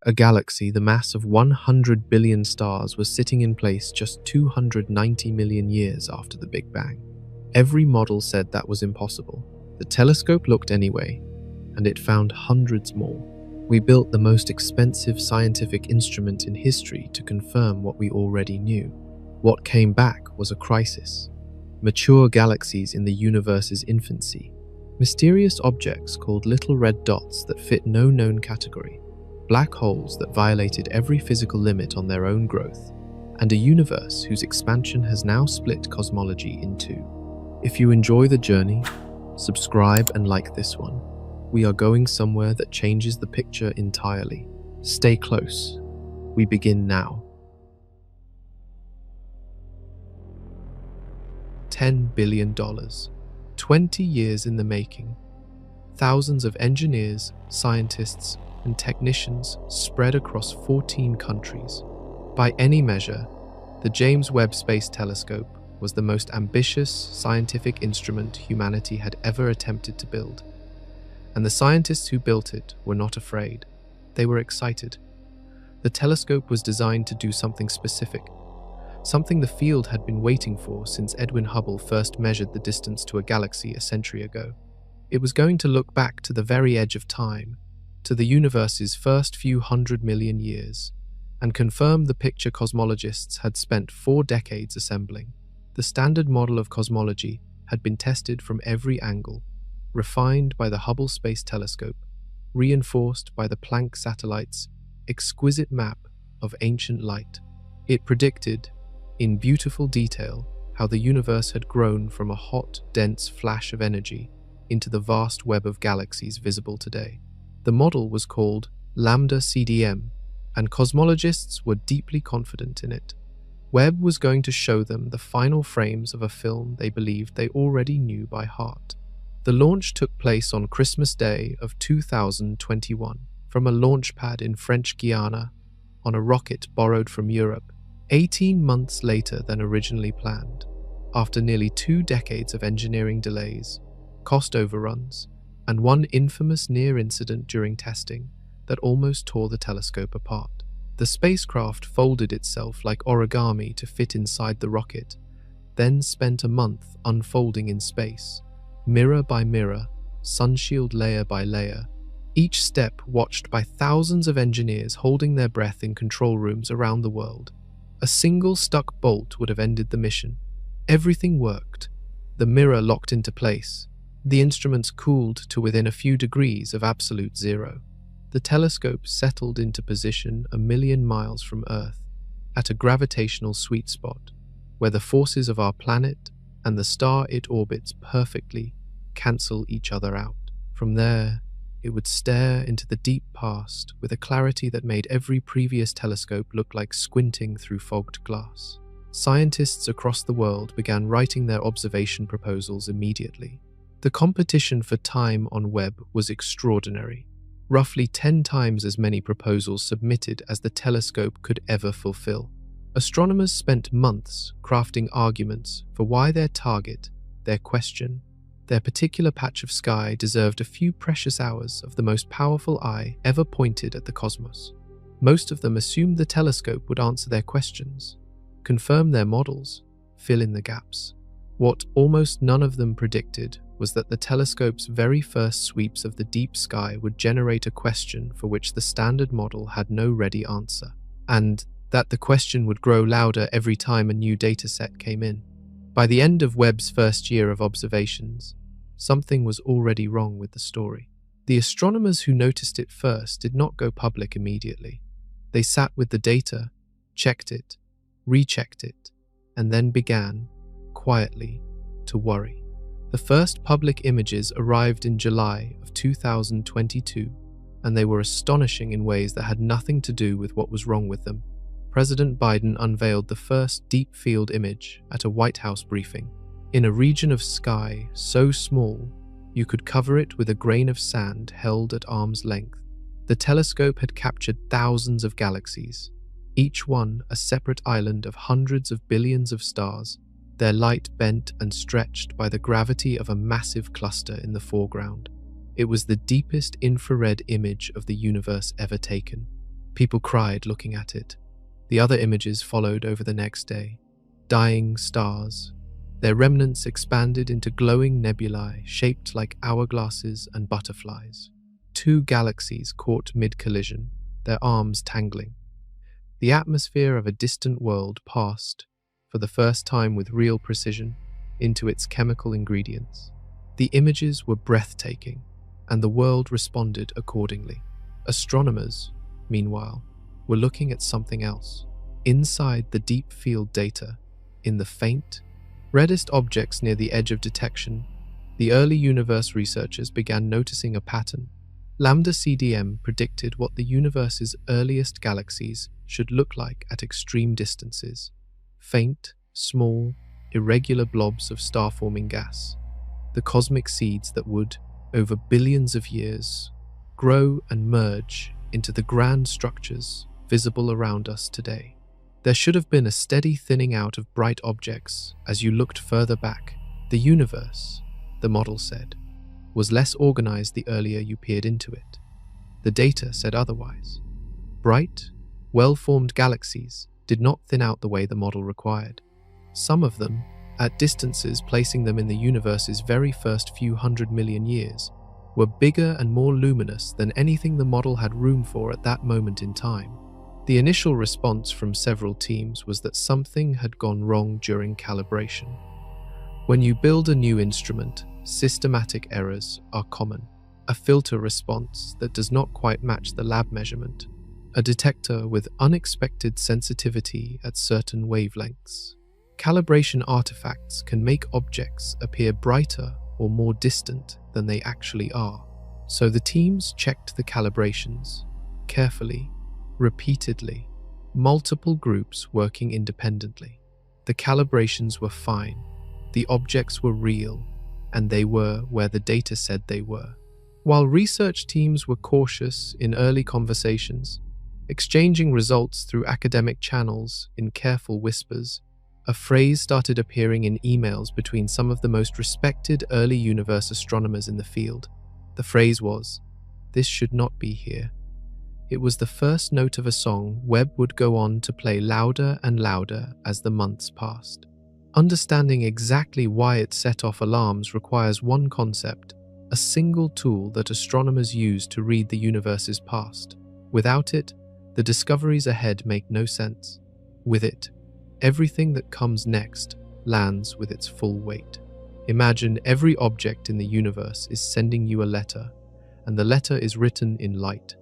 A galaxy the mass of 100 billion stars was sitting in place just 290 million years after the Big Bang. Every model said that was impossible. The telescope looked anyway, and it found hundreds more. We built the most expensive scientific instrument in history to confirm what we already knew. What came back was a crisis. Mature galaxies in the universe's infancy. Mysterious objects called little red dots that fit no known category. Black holes that violated every physical limit on their own growth. And a universe whose expansion has now split cosmology in two. If you enjoy the journey, subscribe and like this one. We are going somewhere that changes the picture entirely. Stay close. We begin now. $10 billion. 20 years in the making. Thousands of engineers, scientists, and technicians spread across 14 countries. By any measure, the James Webb Space Telescope was the most ambitious scientific instrument humanity had ever attempted to build. And the scientists who built it were not afraid. They were excited. The telescope was designed to do something specific, something the field had been waiting for since Edwin Hubble first measured the distance to a galaxy a century ago. It was going to look back to the very edge of time, to the universe's first few 100 million years, and confirm the picture cosmologists had spent 4 decades assembling. The standard model of cosmology had been tested from every angle, refined by the Hubble Space Telescope, reinforced by the Planck satellite's exquisite map of ancient light. It predicted, in beautiful detail, how the universe had grown from a hot, dense flash of energy into the vast web of galaxies visible today. The model was called Lambda CDM, and cosmologists were deeply confident in it. Webb was going to show them the final frames of a film they believed they already knew by heart. The launch took place on Christmas Day of 2021 from a launch pad in French Guiana on a rocket borrowed from Europe, 18 months later than originally planned, after nearly 2 decades of engineering delays, cost overruns, and one infamous near incident during testing that almost tore the telescope apart. The spacecraft folded itself like origami to fit inside the rocket, then spent a month unfolding in space, mirror by mirror, sunshield layer by layer, each step watched by thousands of engineers holding their breath in control rooms around the world. A single stuck bolt would have ended the mission. Everything worked. The mirror locked into place. The instruments cooled to within a few degrees of absolute zero. The telescope settled into position 1,000,000 miles from Earth, at a gravitational sweet spot, where the forces of our planet and the star it orbits perfectly cancel each other out. From there, it would stare into the deep past with a clarity that made every previous telescope look like squinting through fogged glass. Scientists across the world began writing their observation proposals immediately. The competition for time on Webb was extraordinary. Roughly 10 times as many proposals submitted as the telescope could ever fulfill. Astronomers spent months crafting arguments for why their target, their question, their particular patch of sky deserved a few precious hours of the most powerful eye ever pointed at the cosmos. Most of them assumed the telescope would answer their questions, confirm their models, fill in the gaps. What almost none of them predicted was that the telescope's very first sweeps of the deep sky would generate a question for which the standard model had no ready answer, and that the question would grow louder every time a new dataset came in. By the end of Webb's first year of observations, something was already wrong with the story. The astronomers who noticed it first did not go public immediately. They sat with the data, checked it, rechecked it, and then began, quietly, to worry. The first public images arrived in July of 2022, and they were astonishing in ways that had nothing to do with what was wrong with them. President Biden unveiled the first deep field image at a White House briefing, in a region of sky so small you could cover it with a grain of sand held at arm's length. The telescope had captured thousands of galaxies, each one a separate island of hundreds of billions of stars, their light bent and stretched by the gravity of a massive cluster in the foreground. It was the deepest infrared image of the universe ever taken. People cried looking at it. The other images followed over the next day. Dying stars. Their remnants expanded into glowing nebulae shaped like hourglasses and butterflies. Two galaxies caught mid-collision, their arms tangling. The atmosphere of a distant world passed, for the first time with real precision, into its chemical ingredients. The images were breathtaking, and the world responded accordingly. Astronomers, meanwhile, were looking at something else. Inside the deep field data, in the faint, reddest objects near the edge of detection, the early universe researchers began noticing a pattern. Lambda CDM predicted what the universe's earliest galaxies should look like at extreme distances. Faint, small, irregular blobs of star-forming gas. The cosmic seeds that would, over billions of years, grow and merge into the grand structures visible around us today. There should have been a steady thinning out of bright objects as you looked further back. The universe, the model said, was less organized the earlier you peered into it. The data said otherwise. Bright, well-formed galaxies did not thin out the way the model required. Some of them, at distances placing them in the universe's very first few 100 million years, were bigger and more luminous than anything the model had room for at that moment in time. The initial response from several teams was that something had gone wrong during calibration. When you build a new instrument, systematic errors are common. A filter response that does not quite match the lab measurement. A detector with unexpected sensitivity at certain wavelengths. Calibration artifacts can make objects appear brighter or more distant than they actually are. So the teams checked the calibrations carefully, repeatedly, multiple groups working independently. The calibrations were fine, the objects were real, and they were where the data said they were. While research teams were cautious in early conversations, exchanging results through academic channels in careful whispers, a phrase started appearing in emails between some of the most respected early universe astronomers in the field. The phrase was, "This should not be here." It was the first note of a song Webb would go on to play louder and louder as the months passed. Understanding exactly why it set off alarms requires one concept, a single tool that astronomers use to read the universe's past. Without it, the discoveries ahead make no sense. With it, everything that comes next lands with its full weight. Imagine every object in the universe is sending you a letter, and the letter is written in light.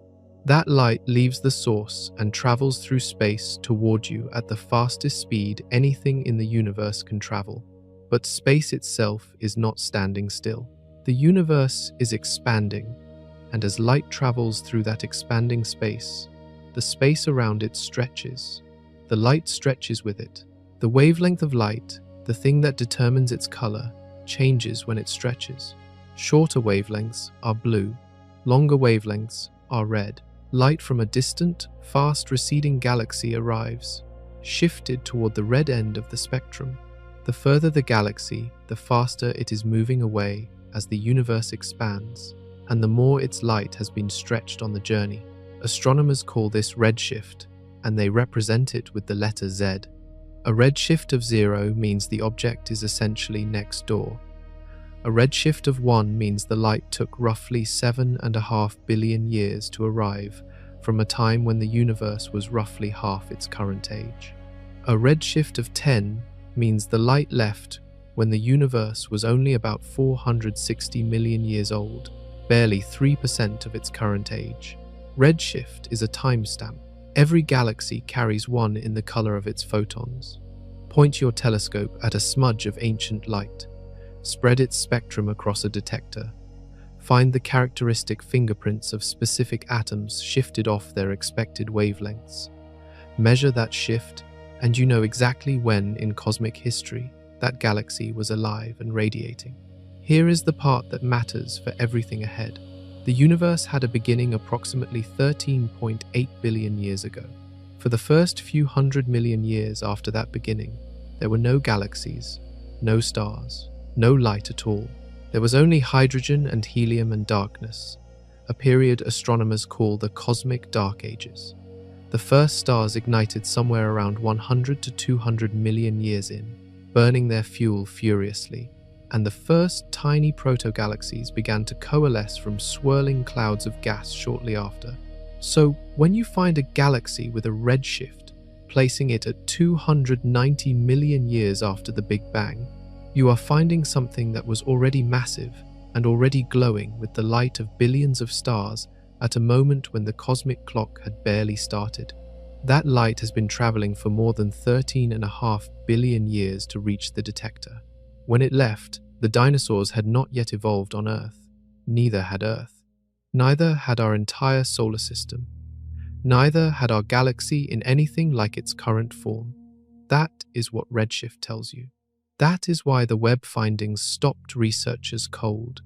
That light leaves the source and travels through space toward you at the fastest speed anything in the universe can travel. But space itself is not standing still. The universe is expanding, and as light travels through that expanding space, the space around it stretches. The light stretches with it. The wavelength of light, the thing that determines its color, changes when it stretches. Shorter wavelengths are blue, longer wavelengths are red. Light from a distant, fast receding galaxy arrives, shifted toward the red end of the spectrum. The further the galaxy, the faster it is moving away as the universe expands, and the more its light has been stretched on the journey. Astronomers call this redshift, and they represent it with the letter Z. A redshift of 0 means the object is essentially next door. A redshift of 1 means the light took roughly 7.5 billion years to arrive from a time when the universe was roughly half its current age. A redshift of 10 means the light left when the universe was only about 460 million years old, barely 3% of its current age. Redshift is a timestamp. Every galaxy carries one in the color of its photons. Point your telescope at a smudge of ancient light. Spread its spectrum across a detector. Find the characteristic fingerprints of specific atoms shifted off their expected wavelengths. Measure that shift, and you know exactly when in cosmic history that galaxy was alive and radiating. Here is the part that matters for everything ahead. The universe had a beginning approximately 13.8 billion years ago. For the first few 100 million years after that beginning, there were no galaxies, no stars, no light at all. There was only hydrogen and helium and darkness, a period astronomers call the cosmic dark ages. The first stars ignited somewhere around 100 to 200 million years in, burning their fuel furiously, and the first tiny proto-galaxies began to coalesce from swirling clouds of gas shortly after. So, when you find a galaxy with a redshift, placing it at 290 million years after the Big Bang, you are finding something that was already massive and already glowing with the light of billions of stars at a moment when the cosmic clock had barely started. That light has been traveling for more than 13.5 billion years to reach the detector. When it left, the dinosaurs had not yet evolved on Earth. Neither had Earth. Neither had our entire solar system. Neither had our galaxy in anything like its current form. That is what redshift tells you. That is why the Webb findings stopped researchers cold.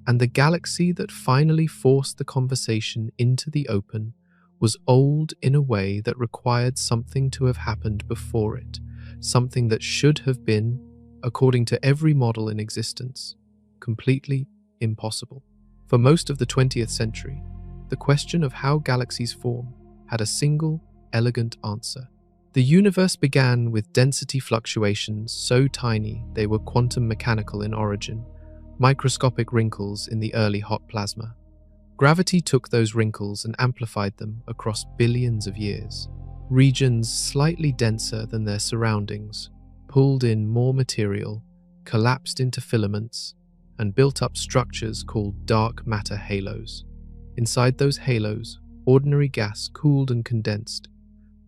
And the galaxy that finally forced the conversation into the open was old in a way that required something to have happened before it, something that should have been, according to every model in existence, completely impossible. For most of the 20th century, the question of how galaxies form had a single, elegant answer. The universe began with density fluctuations so tiny they were quantum mechanical in origin, microscopic wrinkles in the early hot plasma. Gravity took those wrinkles and amplified them across billions of years. Regions slightly denser than their surroundings pulled in more material, collapsed into filaments, and built up structures called dark matter halos. Inside those halos, ordinary gas cooled and condensed,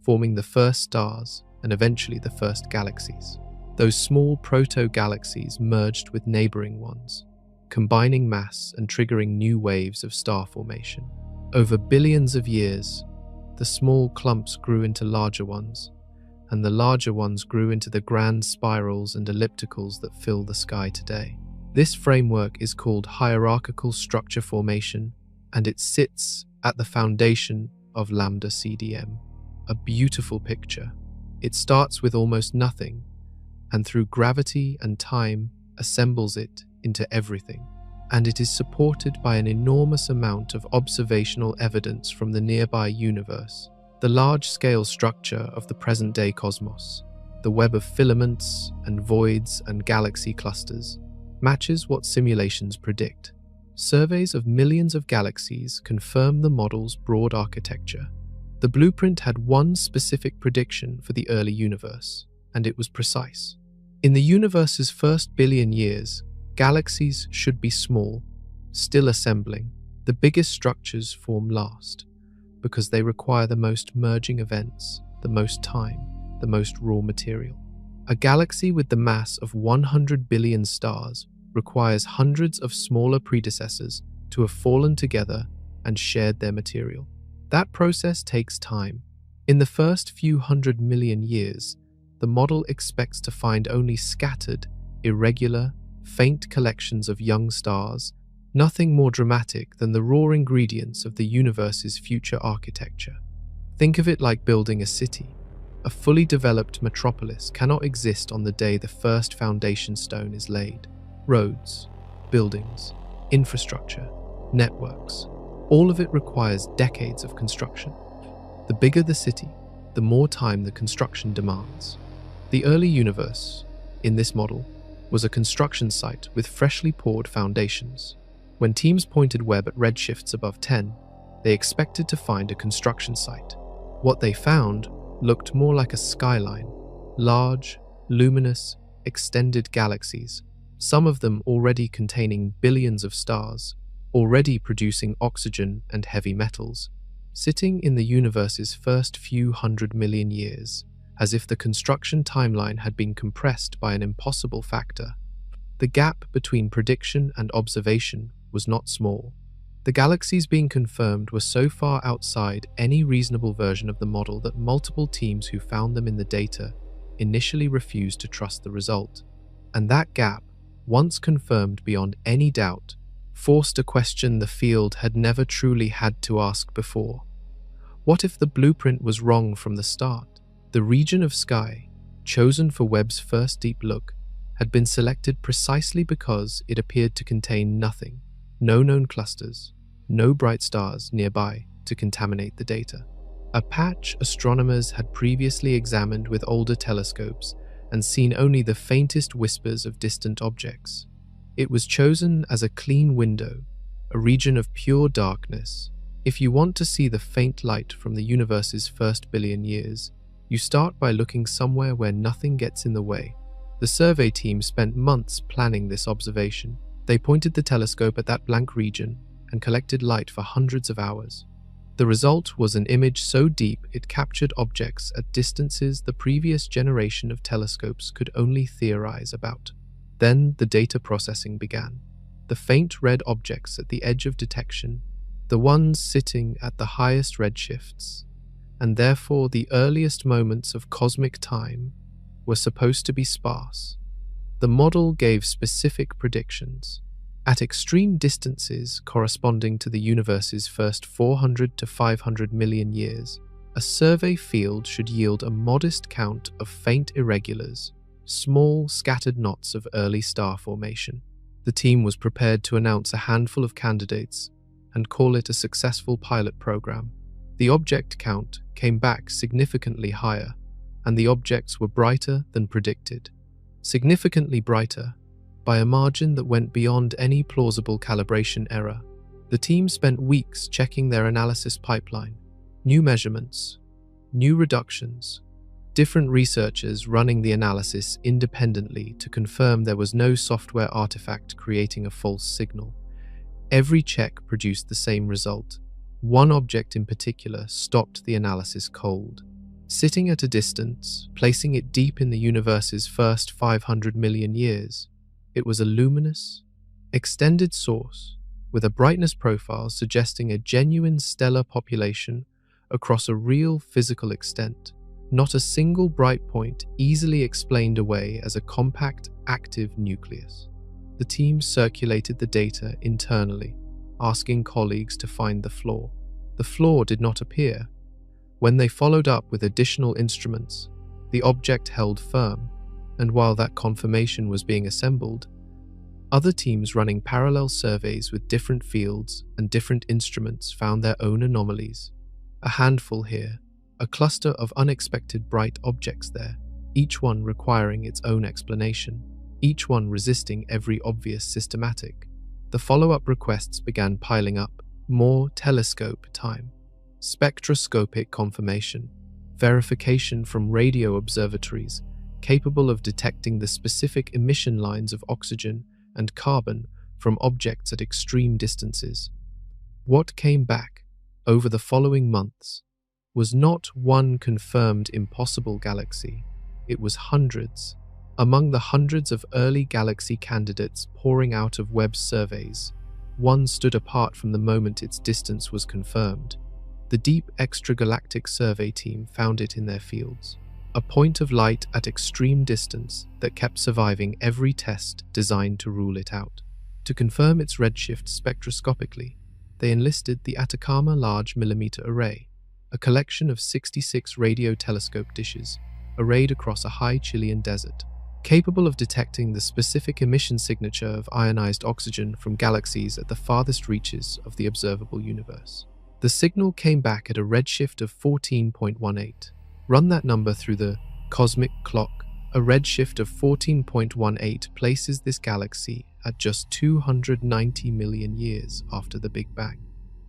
forming the first stars and eventually the first galaxies. Those small proto-galaxies merged with neighboring ones, combining mass and triggering new waves of star formation. Over billions of years, the small clumps grew into larger ones, and the larger ones grew into the grand spirals and ellipticals that fill the sky today. This framework is called hierarchical structure formation, and it sits at the foundation of Lambda CDM. A beautiful picture. It starts with almost nothing, and through gravity and time assembles it into everything. And it is supported by an enormous amount of observational evidence from the nearby universe, the large-scale structure of the present-day cosmos. The web of filaments and voids and galaxy clusters matches what simulations predict. Surveys of millions of galaxies confirm the model's broad architecture. The blueprint had one specific prediction for the early universe, and it was precise. In the universe's first billion years, galaxies should be small, still assembling. The biggest structures form last, because they require the most merging events, the most time, the most raw material. A galaxy with the mass of 100 billion stars requires hundreds of smaller predecessors to have fallen together and shared their material. That process takes time. In the first few 100 million years, the model expects to find only scattered, irregular, faint collections of young stars, nothing more dramatic than the raw ingredients of the universe's future architecture. Think of it like building a city. A fully developed metropolis cannot exist on the day the first foundation stone is laid. Roads, buildings, infrastructure, networks, all of it requires decades of construction. The bigger the city, the more time the construction demands. The early universe, in this model, was a construction site with freshly poured foundations. When teams pointed Webb at redshifts above 10, they expected to find a construction site. What they found looked more like a skyline, large, luminous, extended galaxies, some of them already containing billions of stars, already producing oxygen and heavy metals, sitting in the universe's first few 100 million years, as if the construction timeline had been compressed by an impossible factor. The gap between prediction and observation was not small. The galaxies being confirmed were so far outside any reasonable version of the model that multiple teams who found them in the data initially refused to trust the result. And that gap, once confirmed beyond any doubt, forced a question the field had never truly had to ask before. What if the blueprint was wrong from the start? The region of sky, chosen for Webb's first deep look, had been selected precisely because it appeared to contain nothing, no known clusters, no bright stars nearby to contaminate the data. a patch astronomers had previously examined with older telescopes and seen only the faintest whispers of distant objects. It was chosen as a clean window, a region of pure darkness. If you want to see the faint light from the universe's first billion years, you start by looking somewhere where nothing gets in the way. The survey team spent months planning this observation. They pointed the telescope at that blank region and collected light for hundreds of hours. The result was an image so deep it captured objects at distances the previous generation of telescopes could only theorize about. Then the data processing began. The faint red objects at the edge of detection, the ones sitting at the highest redshifts, and therefore the earliest moments of cosmic time, were supposed to be sparse. The model gave specific predictions. At extreme distances corresponding to the universe's first 400 to 500 million years, a survey field should yield a modest count of faint irregulars, small scattered knots of early star formation. The team was prepared to announce a handful of candidates and call it a successful pilot program. The object count came back significantly higher, and the objects were brighter than predicted. Significantly brighter, by a margin that went beyond any plausible calibration error. The team spent weeks checking their analysis pipeline. New measurements, new reductions, different researchers running the analysis independently to confirm there was no software artifact creating a false signal. Every check produced the same result. One object in particular stopped the analysis cold. Sitting at a distance, placing it deep in the universe's first 500 million years, it was a luminous, extended source with a brightness profile suggesting a genuine stellar population across a real physical extent. Not a single bright point easily explained away as a compact, active nucleus. The team circulated the data internally, asking colleagues to find the flaw. The flaw did not appear. When they followed up with additional instruments, the object held firm, and while that confirmation was being assembled, other teams running parallel surveys with different fields and different instruments found their own anomalies. A handful here, a cluster of unexpected bright objects there, each one requiring its own explanation, each one resisting every obvious systematic. The follow-up requests began piling up. More telescope time, spectroscopic confirmation, verification from radio observatories capable of detecting the specific emission lines of oxygen and carbon from objects at extreme distances. What came back over the following months was not one confirmed impossible galaxy, it was hundreds. Among the hundreds of early galaxy candidates pouring out of Webb's surveys, one stood apart from the moment its distance was confirmed. The Deep Extragalactic Survey team found it in their fields, a point of light at extreme distance that kept surviving every test designed to rule it out. To confirm its redshift spectroscopically, they enlisted the Atacama Large Millimeter Array, a collection of 66 radio telescope dishes arrayed across a high Chilean desert, capable of detecting the specific emission signature of ionized oxygen from galaxies at the farthest reaches of the observable universe. The signal came back at a redshift of 14.18. Run that number through the cosmic clock. A redshift of 14.18 places this galaxy at just 290 million years after the Big Bang.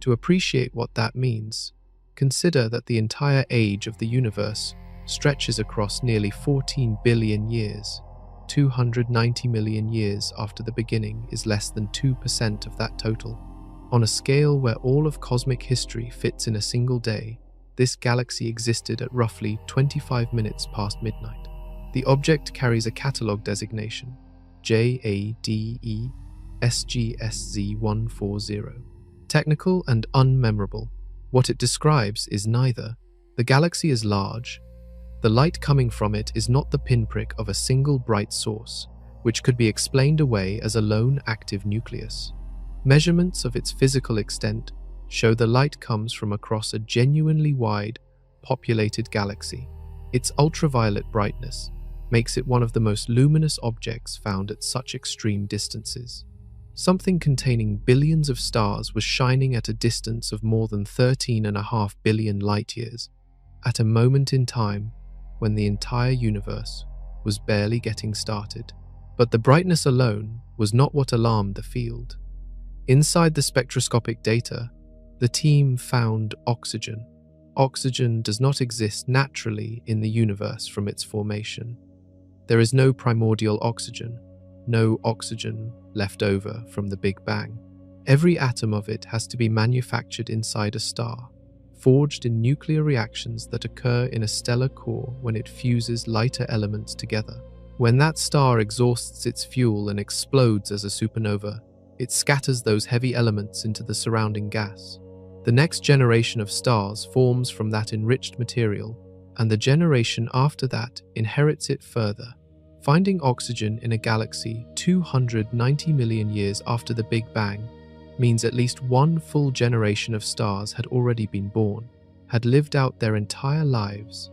To appreciate what that means, consider that the entire age of the universe stretches across nearly 14 billion years. 290 million years after the beginning is less than 2% of that total. On a scale where all of cosmic history fits in a single day, this galaxy existed at roughly 25 minutes past midnight. The object carries a catalog designation, JADE SGSZ140. Technical and unmemorable. What it describes is neither. The galaxy is large. The light coming from it is not the pinprick of a single bright source, which could be explained away as a lone active nucleus. Measurements of its physical extent show the light comes from across a genuinely wide, populated galaxy. Its ultraviolet brightness makes it one of the most luminous objects found at such extreme distances. Something containing billions of stars was shining at a distance of more than 13.5 billion light-years, at a moment in time when the entire universe was barely getting started. But the brightness alone was not what alarmed the field. Inside the spectroscopic data, the team found oxygen. Oxygen does not exist naturally in the universe from its formation. There is no primordial oxygen, no oxygen left over from the Big Bang. Every atom of it has to be manufactured inside a star, forged in nuclear reactions that occur in a stellar core when it fuses lighter elements together. When that star exhausts its fuel and explodes as a supernova, it scatters those heavy elements into the surrounding gas. The next generation of stars forms from that enriched material, and the generation after that inherits it further. Finding oxygen in a galaxy 290 million years after the Big Bang means at least one full generation of stars had already been born, had lived out their entire lives,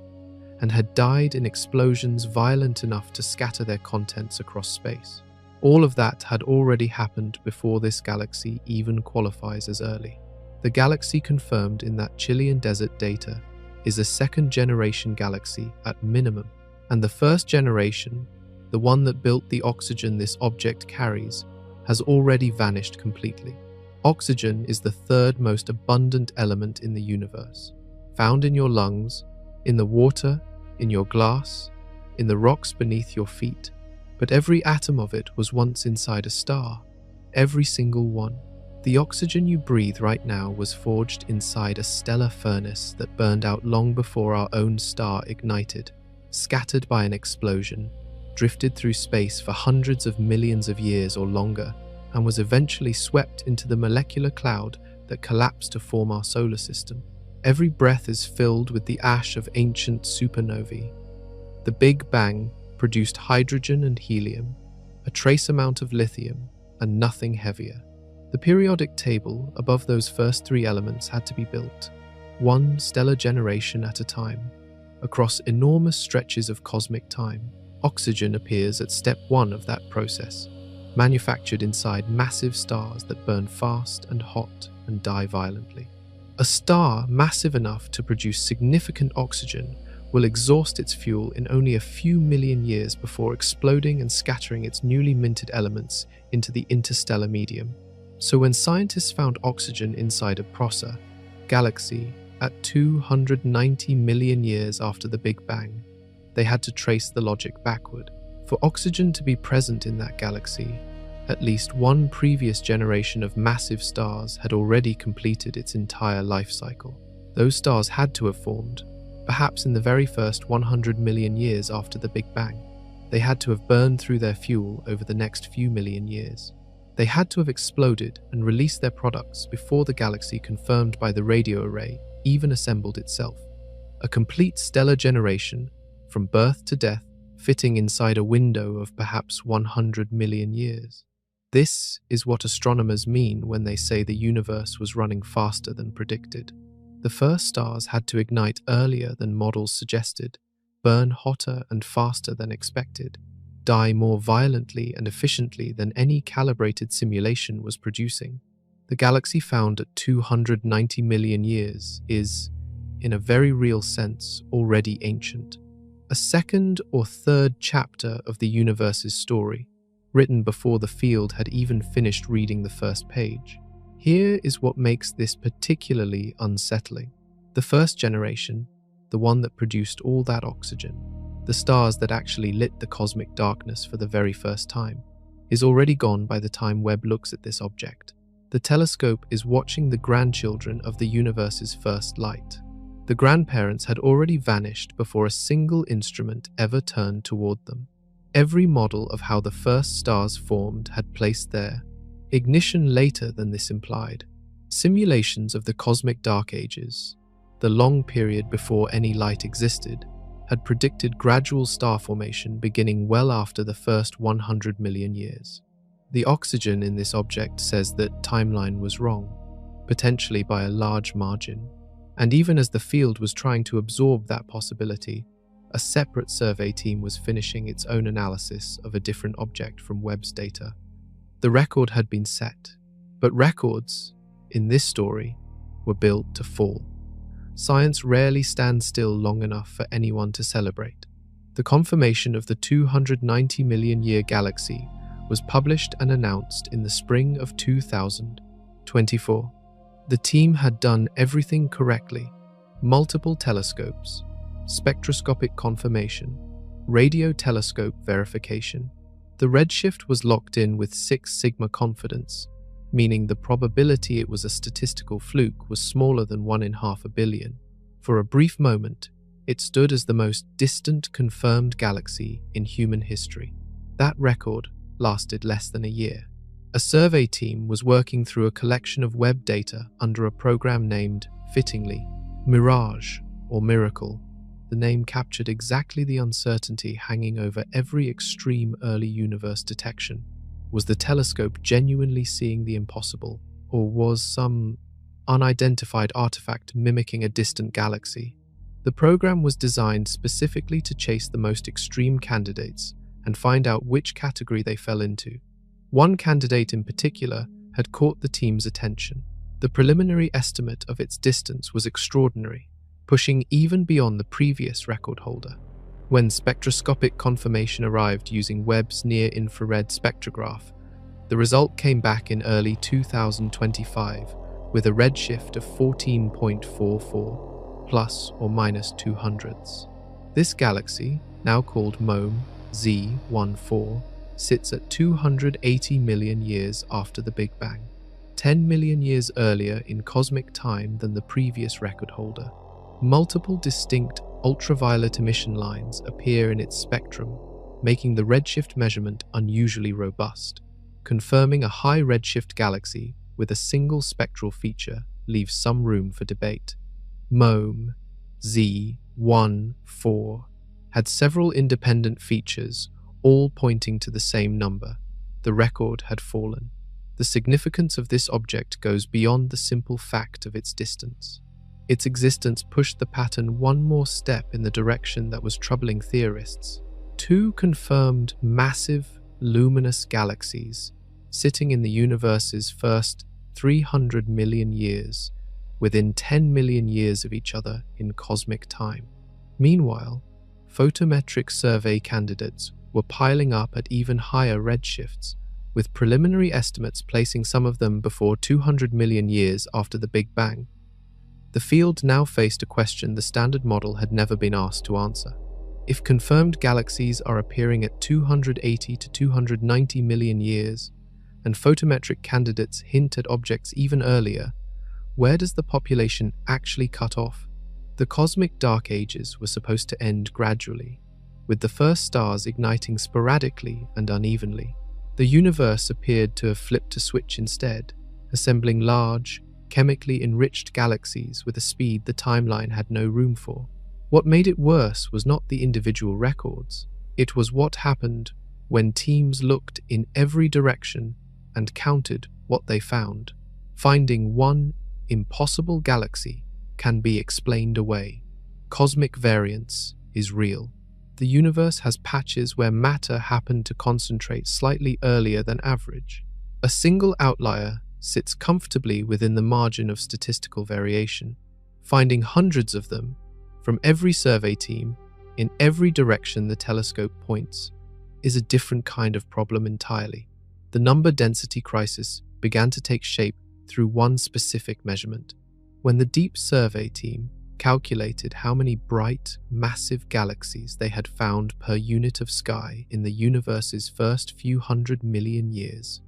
and had died in explosions violent enough to scatter their contents across space. All of that had already happened before this galaxy even qualifies as early. The galaxy confirmed in that Chilean desert data is a second-generation galaxy at minimum, and the first generation, the one that built the oxygen this object carries, has already vanished completely. Oxygen is the third most abundant element in the universe, found in your lungs, in the water, in your glass, in the rocks beneath your feet. But every atom of it was once inside a star, every single one. The oxygen you breathe right now was forged inside a stellar furnace that burned out long before our own star ignited, scattered by an explosion, drifted through space for hundreds of millions of years or longer, and was eventually swept into the molecular cloud that collapsed to form our solar system. Every breath is filled with the ash of ancient supernovae. The Big Bang produced hydrogen and helium, a trace amount of lithium, and nothing heavier. The periodic table above those first three elements had to be built, one stellar generation at a time, across enormous stretches of cosmic time. Oxygen appears at step one of that process, manufactured inside massive stars that burn fast and hot and die violently. A star massive enough to produce significant oxygen will exhaust its fuel in only a few million years before exploding and scattering its newly minted elements into the interstellar medium. So when scientists found oxygen inside a Proxima galaxy at 290 million years after the Big Bang, they had to trace the logic backward. For oxygen to be present in that galaxy, at least one previous generation of massive stars had already completed its entire life cycle. Those stars had to have formed, perhaps in the very first 100 million years after the Big Bang. They had to have burned through their fuel over the next few million years. They had to have exploded and released their products before the galaxy confirmed by the radio array even assembled itself. A complete stellar generation, from birth to death, fitting inside a window of perhaps 100 million years. This is what astronomers mean when they say the universe was running faster than predicted. The first stars had to ignite earlier than models suggested, burn hotter and faster than expected, die more violently and efficiently than any calibrated simulation was producing. The galaxy found at 290 million years is, in a very real sense, already ancient. A second or third chapter of the universe's story, written before the field had even finished reading the first page. Here is what makes this particularly unsettling. The first generation, the one that produced all that oxygen, the stars that actually lit the cosmic darkness for the very first time, is already gone by the time Webb looks at this object. The telescope is watching the grandchildren of the universe's first light. The grandparents had already vanished before a single instrument ever turned toward them. Every model of how the first stars formed had placed their ignition later than this implied. Simulations of the cosmic dark ages, the long period before any light existed, had predicted gradual star formation beginning well after the first 100 million years. The oxygen in this object says that timeline was wrong, potentially by a large margin. And even as the field was trying to absorb that possibility, a separate survey team was finishing its own analysis of a different object from Webb's data. The record had been set, but records, in this story, were built to fall. science rarely stands still long enough for anyone to celebrate. The confirmation of the 290 million year galaxy was published and announced in the spring of 2024. The team had done everything correctly: multiple telescopes, spectroscopic confirmation, radio telescope verification. The redshift was locked in with 6 sigma confidence, meaning the probability it was a statistical fluke was smaller than 1 in half a billion. For a brief moment, it stood as the most distant confirmed galaxy in human history. That record lasted less than a year. A survey team was working through a collection of Webb data under a program named, fittingly, Mirage or Miracle. The name captured exactly the uncertainty hanging over every extreme early universe detection. Was the telescope genuinely seeing the impossible, or was some unidentified artifact mimicking a distant galaxy? The program was designed specifically to chase the most extreme candidates and find out which category they fell into. One candidate in particular had caught the team's attention. The preliminary estimate of its distance was extraordinary, pushing even beyond the previous record holder. When spectroscopic confirmation arrived using Webb's near-infrared spectrograph, the result came back in early 2025 with a redshift of 14.44, plus or minus 200ths. This galaxy, now called MOME Z14, sits at 280 million years after the Big Bang, 10 million years earlier in cosmic time than the previous record holder. Multiple distinct ultraviolet emission lines appear in its spectrum, making the redshift measurement unusually robust. Confirming a high redshift galaxy with a single spectral feature leaves some room for debate. MOME Z14 had several independent features, all pointing to the same number. The record had fallen. The significance of this object goes beyond the simple fact of its distance. Its existence pushed the pattern one more step in the direction that was troubling theorists. 2 confirmed massive, luminous galaxies sitting in the universe's first 300 million years, within 10 million years of each other in cosmic time. Meanwhile, photometric survey candidates were piling up at even higher redshifts, with preliminary estimates placing some of them before 200 million years after the Big Bang. The field now faced a question the standard model had never been asked to answer. If confirmed galaxies are appearing at 280 to 290 million years, and photometric candidates hint at objects even earlier, where does the population actually cut off? The cosmic dark ages were supposed to end gradually, with the first stars igniting sporadically and unevenly. The universe appeared to have flipped a switch instead, assembling large, chemically enriched galaxies with a speed the timeline had no room for. What made it worse was not the individual records. It was what happened when teams looked in every direction and counted what they found. Finding one impossible galaxy can be explained away. Cosmic variance is real. The universe has patches where matter happened to concentrate slightly earlier than average. A single outlier sits comfortably within the margin of statistical variation. Finding hundreds of them from every survey team in every direction the telescope points is a different kind of problem entirely. The number density crisis began to take shape through one specific measurement. When the Deep Survey team calculated how many bright, massive galaxies they had found per unit of sky in the universe's first few 100 million years,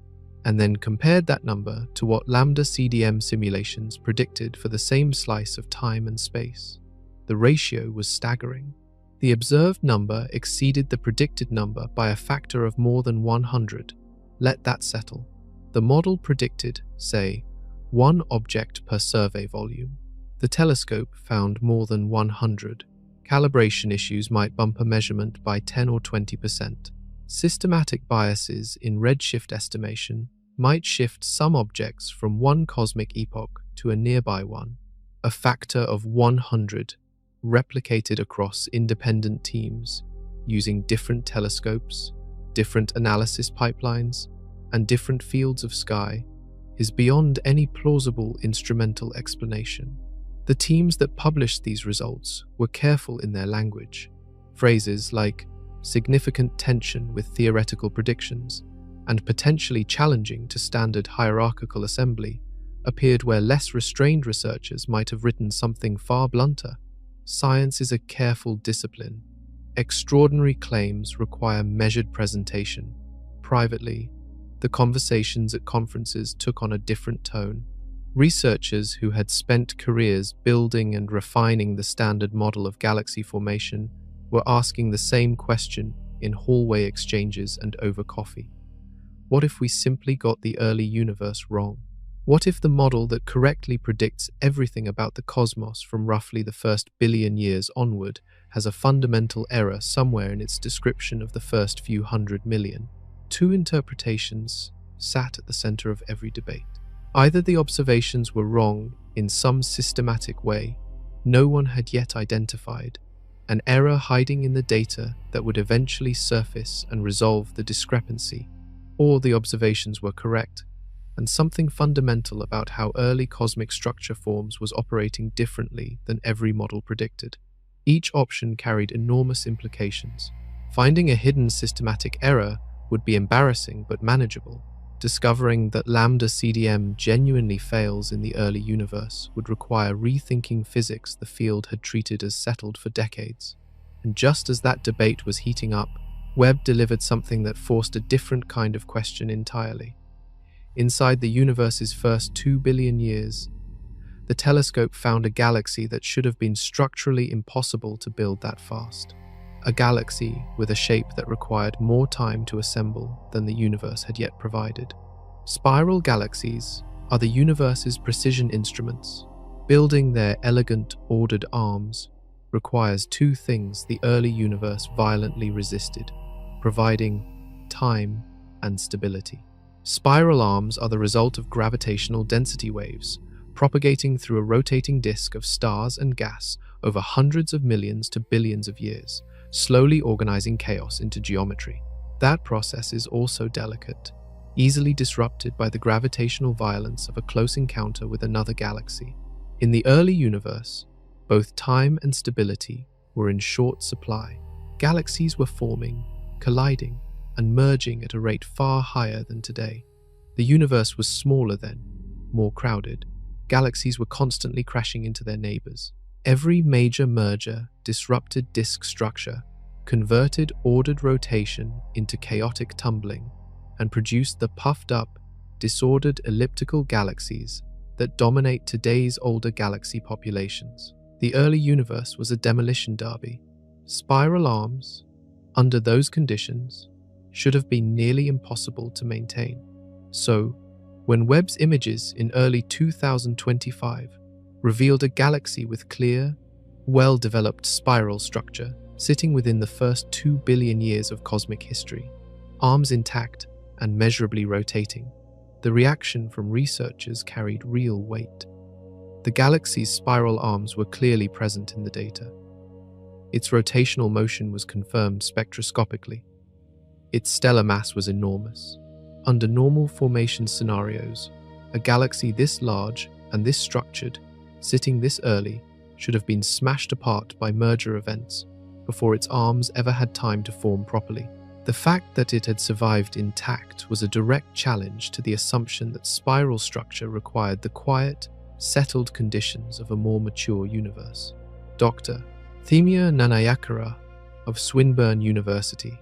and then compared that number to what lambda CDM simulations predicted for the same slice of time and space, the ratio was staggering. The observed number exceeded the predicted number by a factor of more than 100. Let that settle. The model predicted, say, 1 object per survey volume. The telescope found more than 100. Calibration issues might bump a measurement by 10 or 20%. Systematic biases in redshift estimation might shift some objects from one cosmic epoch to a nearby one. A factor of 100 replicated across independent teams using different telescopes, different analysis pipelines, and different fields of sky is beyond any plausible instrumental explanation. The teams that published these results were careful in their language. Phrases like significant tension with theoretical predictions and potentially challenging to standard hierarchical assembly appeared where less restrained researchers might have written something far blunter. Science is a careful discipline. Extraordinary claims require measured presentation. Privately, the conversations at conferences took on a different tone. Researchers who had spent careers building and refining the standard model of galaxy formation were asking the same question in hallway exchanges and over coffee. What if we simply got the early universe wrong? What if the model that correctly predicts everything about the cosmos from roughly the first billion years onward has a fundamental error somewhere in its description of the first few 100 million? Two interpretations sat at the center of every debate. Either the observations were wrong in some systematic way no one had yet identified, an error hiding in the data that would eventually surface and resolve the discrepancy, or the observations were correct, and something fundamental about how early cosmic structure forms was operating differently than every model predicted. Each option carried enormous implications. Finding a hidden systematic error would be embarrassing but manageable. Discovering that lambda CDM genuinely fails in the early universe would require rethinking physics the field had treated as settled for decades. And just as that debate was heating up, Webb delivered something that forced a different kind of question entirely. Inside the universe's first 2 billion years, the telescope found a galaxy that should have been structurally impossible to build that fast. A galaxy with a shape that required more time to assemble than the universe had yet provided. Spiral galaxies are the universe's precision instruments. Building their elegant, ordered arms requires two things the early universe violently resisted, providing time and stability. Spiral arms are the result of gravitational density waves, propagating through a rotating disk of stars and gas over hundreds of millions to billions of years, slowly organizing chaos into geometry. That process is also delicate, easily disrupted by the gravitational violence of a close encounter with another galaxy. In the early universe, both time and stability were in short supply. Galaxies were forming, colliding, and merging at a rate far higher than today. The universe was smaller then, more crowded. Galaxies were constantly crashing into their neighbors. Every major merger disrupted disk structure, converted ordered rotation into chaotic tumbling, and produced the puffed-up, disordered elliptical galaxies that dominate today's older galaxy populations. The early universe was a demolition derby. Spiral arms, under those conditions, should have been nearly impossible to maintain. So, when Webb's images in early 2025 revealed a galaxy with clear, well-developed spiral structure sitting within the first 2 billion years of cosmic history, arms intact and measurably rotating, the reaction from researchers carried real weight. The galaxy's spiral arms were clearly present in the data. Its rotational motion was confirmed spectroscopically. Its stellar mass was enormous. Under normal formation scenarios, a galaxy this large and this structured, sitting this early, should have been smashed apart by merger events before its arms ever had time to form properly. The fact that it had survived intact was a direct challenge to the assumption that spiral structure required the quiet, settled conditions of a more mature universe. Dr. Themia Nanayakara of Swinburne University,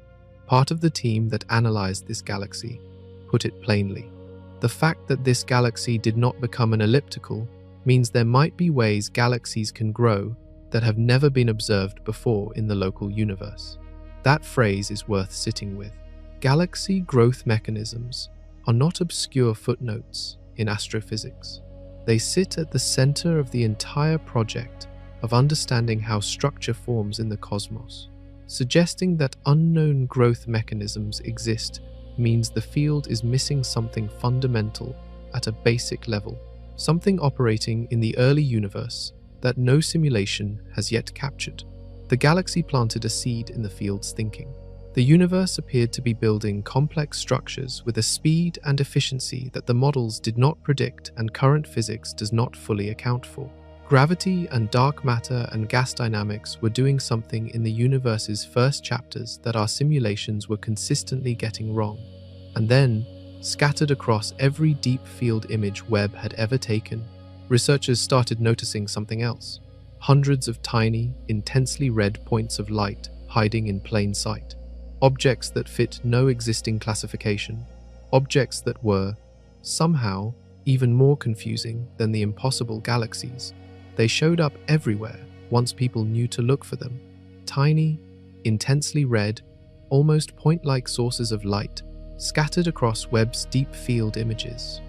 part of the team that analyzed this galaxy, put it plainly. The fact that this galaxy did not become an elliptical means there might be ways galaxies can grow that have never been observed before in the local universe. That phrase is worth sitting with. Galaxy growth mechanisms are not obscure footnotes in astrophysics. They sit at the center of the entire project of understanding how structure forms in the cosmos. Suggesting that unknown growth mechanisms exist means the field is missing something fundamental at a basic level, something operating in the early universe that no simulation has yet captured. The galaxy planted a seed in the field's thinking. The universe appeared to be building complex structures with a speed and efficiency that the models did not predict and current physics does not fully account for. Gravity and dark matter and gas dynamics were doing something in the universe's first chapters that our simulations were consistently getting wrong. And then, scattered across every deep field image Webb had ever taken, researchers started noticing something else. Hundreds of tiny, intensely red points of light hiding in plain sight. Objects that fit no existing classification. Objects that were, somehow, even more confusing than the impossible galaxies. They showed up everywhere once people knew to look for them. Tiny, intensely red, almost point-like sources of light scattered across Webb's deep field images.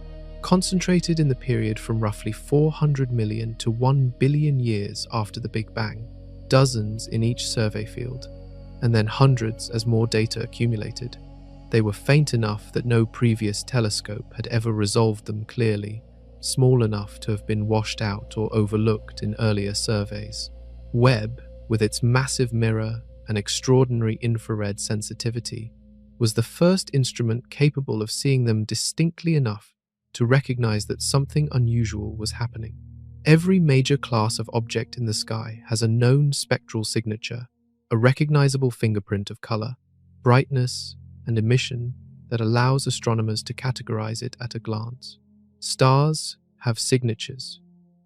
Concentrated in the period from roughly 400 million to 1 billion years after the Big Bang, dozens in each survey field, and then hundreds as more data accumulated. They were faint enough that no previous telescope had ever resolved them clearly, small enough to have been washed out or overlooked in earlier surveys. Webb, with its massive mirror and extraordinary infrared sensitivity, was the first instrument capable of seeing them distinctly enough to recognize that something unusual was happening. Every major class of object in the sky has a known spectral signature, a recognizable fingerprint of color, brightness, and emission that allows astronomers to categorize it at a glance. Stars have signatures.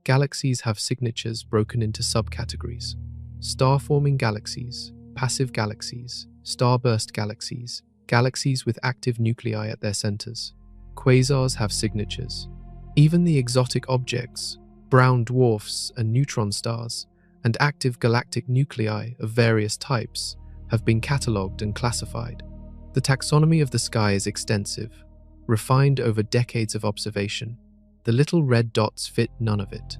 Galaxies have signatures broken into subcategories. Star-forming galaxies, passive galaxies, starburst galaxies, galaxies with active nuclei at their centers. Quasars have signatures. Even the exotic objects, brown dwarfs and neutron stars, and active galactic nuclei of various types have been catalogued and classified. The taxonomy of the sky is extensive, refined over decades of observation. The little red dots fit none of it.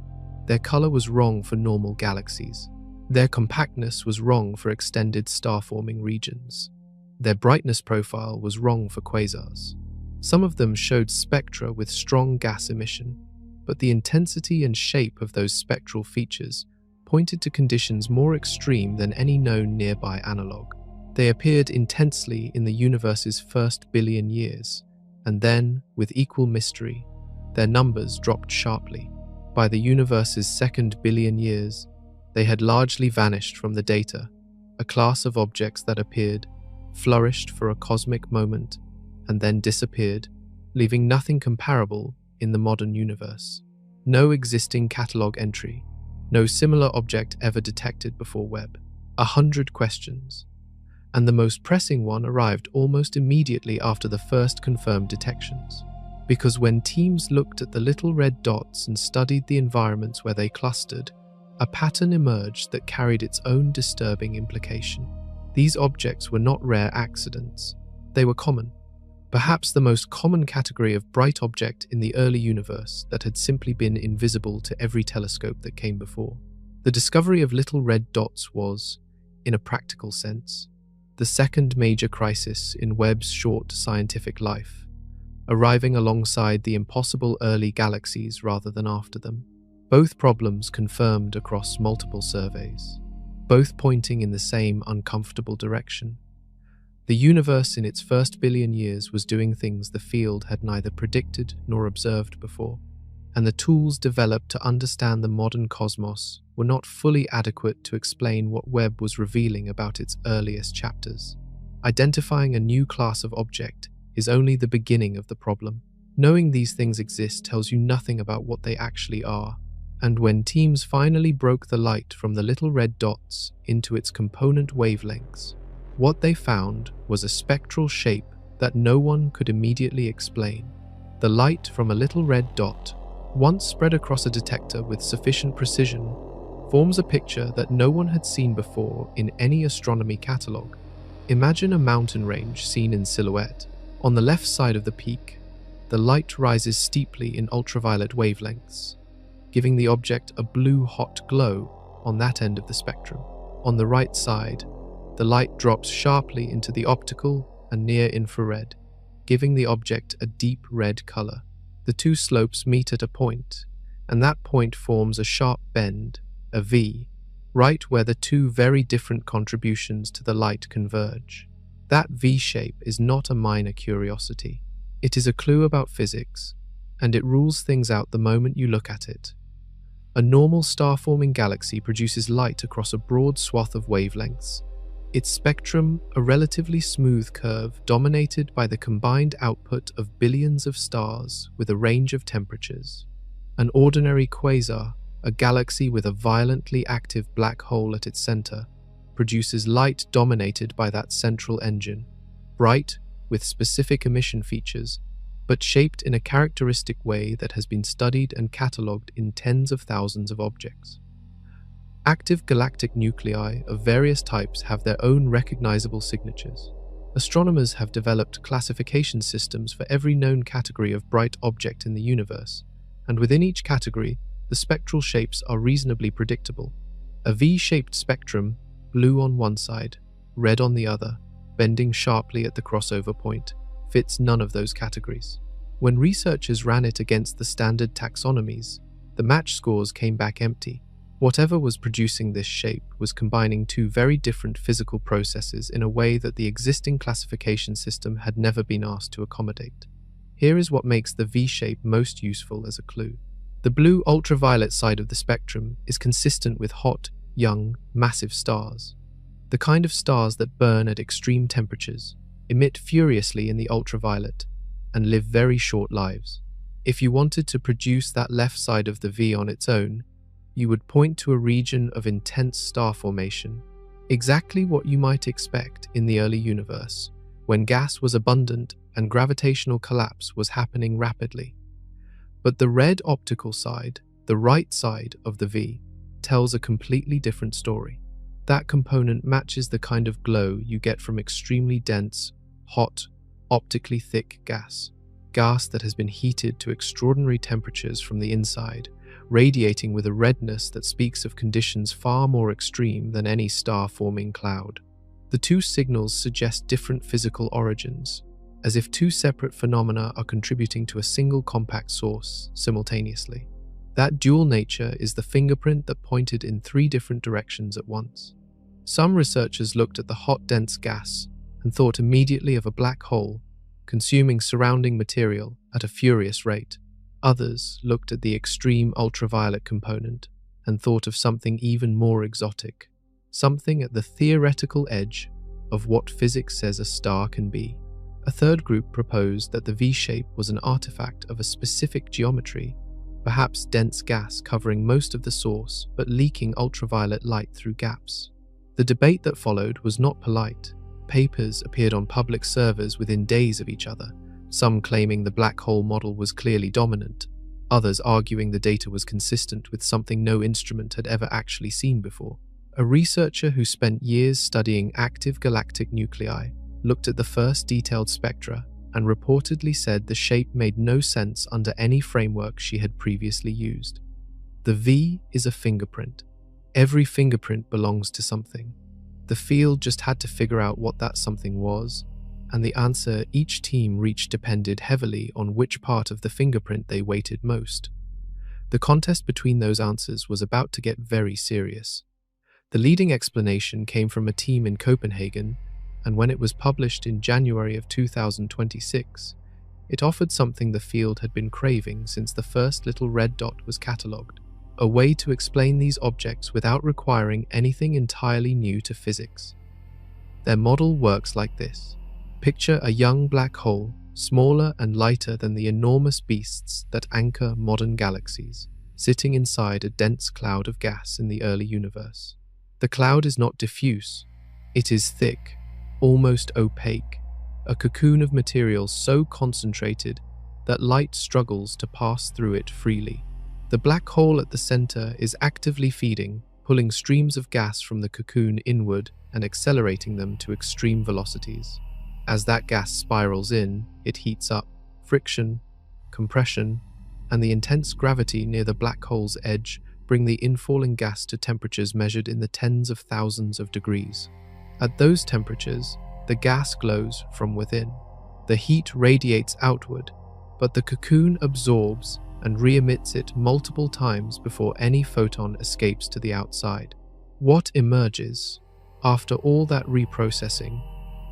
Their color was wrong for normal galaxies. Their compactness was wrong for extended star-forming regions. Their brightness profile was wrong for quasars. Some of them showed spectra with strong gas emission, but the intensity and shape of those spectral features pointed to conditions more extreme than any known nearby analog. They appeared intensely in the universe's first billion years, and then, with equal mystery, their numbers dropped sharply. By the universe's second billion years, they had largely vanished from the data, a class of objects that appeared, flourished for a cosmic moment, and then disappeared, leaving nothing comparable in the modern universe. No existing catalogue entry, no similar object ever detected before Webb. 100 questions. And the most pressing one arrived almost immediately after the first confirmed detections. Because when teams looked at the little red dots and studied the environments where they clustered, a pattern emerged that carried its own disturbing implication. These objects were not rare accidents. They were common. Perhaps the most common category of bright object in the early universe that had simply been invisible to every telescope that came before. The discovery of little red dots was, in a practical sense, the second major crisis in Webb's short scientific life, arriving alongside the impossible early galaxies rather than after them. Both problems confirmed across multiple surveys, both pointing in the same uncomfortable direction. The universe in its first billion years was doing things the field had neither predicted nor observed before, and the tools developed to understand the modern cosmos were not fully adequate to explain what Webb was revealing about its earliest chapters. Identifying a new class of object is only the beginning of the problem. Knowing these things exist tells you nothing about what they actually are, and when teams finally broke the light from the little red dots into its component wavelengths, what they found was a spectral shape that no one could immediately explain. The light from a little red dot, once spread across a detector with sufficient precision, forms a picture that no one had seen before in any astronomy catalogue. Imagine a mountain range seen in silhouette. On the left side of the peak, the light rises steeply in ultraviolet wavelengths, giving the object a blue-hot glow on that end of the spectrum. On the right side, the light drops sharply into the optical and near-infrared, giving the object a deep red color. The two slopes meet at a point, and that point forms a sharp bend, a V, right where the two very different contributions to the light converge. That V shape is not a minor curiosity. It is a clue about physics, and it rules things out the moment you look at it. A normal star-forming galaxy produces light across a broad swath of wavelengths. Its spectrum, a relatively smooth curve dominated by the combined output of billions of stars with a range of temperatures. An ordinary quasar, a galaxy with a violently active black hole at its center, produces light dominated by that central engine, bright, with specific emission features, but shaped in a characteristic way that has been studied and catalogued in tens of thousands of objects. Active galactic nuclei of various types have their own recognizable signatures. Astronomers have developed classification systems for every known category of bright object in the universe, and within each category, the spectral shapes are reasonably predictable. A V-shaped spectrum, blue on one side, red on the other, bending sharply at the crossover point, fits none of those categories. When researchers ran it against the standard taxonomies, the match scores came back empty. Whatever was producing this shape was combining two very different physical processes in a way that the existing classification system had never been asked to accommodate. Here is what makes the V-shape most useful as a clue. The blue ultraviolet side of the spectrum is consistent with hot, young, massive stars. The kind of stars that burn at extreme temperatures, emit furiously in the ultraviolet, and live very short lives. If you wanted to produce that left side of the V on its own, you would point to a region of intense star formation, exactly what you might expect in the early universe, when gas was abundant and gravitational collapse was happening rapidly. But the red optical side, the right side of the V, tells a completely different story. That component matches the kind of glow you get from extremely dense, hot, optically thick gas that has been heated to extraordinary temperatures from the inside, radiating with a redness that speaks of conditions far more extreme than any star-forming cloud. The two signals suggest different physical origins, as if two separate phenomena are contributing to a single compact source simultaneously. That dual nature is the fingerprint that pointed in three different directions at once. Some researchers looked at the hot, dense gas and thought immediately of a black hole, consuming surrounding material at a furious rate. Others looked at the extreme ultraviolet component and thought of something even more exotic, something at the theoretical edge of what physics says a star can be. A third group proposed that the V-shape was an artifact of a specific geometry, perhaps dense gas covering most of the source but leaking ultraviolet light through gaps. The debate that followed was not polite. Papers appeared on public servers within days of each other, some claiming the black hole model was clearly dominant, others arguing the data was consistent with something no instrument had ever actually seen before. A researcher who spent years studying active galactic nuclei looked at the first detailed spectra and reportedly said the shape made no sense under any framework she had previously used. The V is a fingerprint. Every fingerprint belongs to something. The field just had to figure out what that something was, and the answer each team reached depended heavily on which part of the fingerprint they weighted most. The contest between those answers was about to get very serious. The leading explanation came from a team in Copenhagen, and when it was published in January of 2026, it offered something the field had been craving since the first little red dot was catalogued: a way to explain these objects without requiring anything entirely new to physics. Their model works like this. Picture a young black hole, smaller and lighter than the enormous beasts that anchor modern galaxies, sitting inside a dense cloud of gas in the early universe. The cloud is not diffuse. It is thick, almost opaque, a cocoon of material so concentrated that light struggles to pass through it freely. The black hole at the center is actively feeding, pulling streams of gas from the cocoon inward and accelerating them to extreme velocities. As that gas spirals in, it heats up. Friction, compression, and the intense gravity near the black hole's edge bring the infalling gas to temperatures measured in the tens of thousands of degrees. At those temperatures, the gas glows from within. The heat radiates outward, but the cocoon absorbs and re-emits it multiple times before any photon escapes to the outside. What emerges, after all that reprocessing,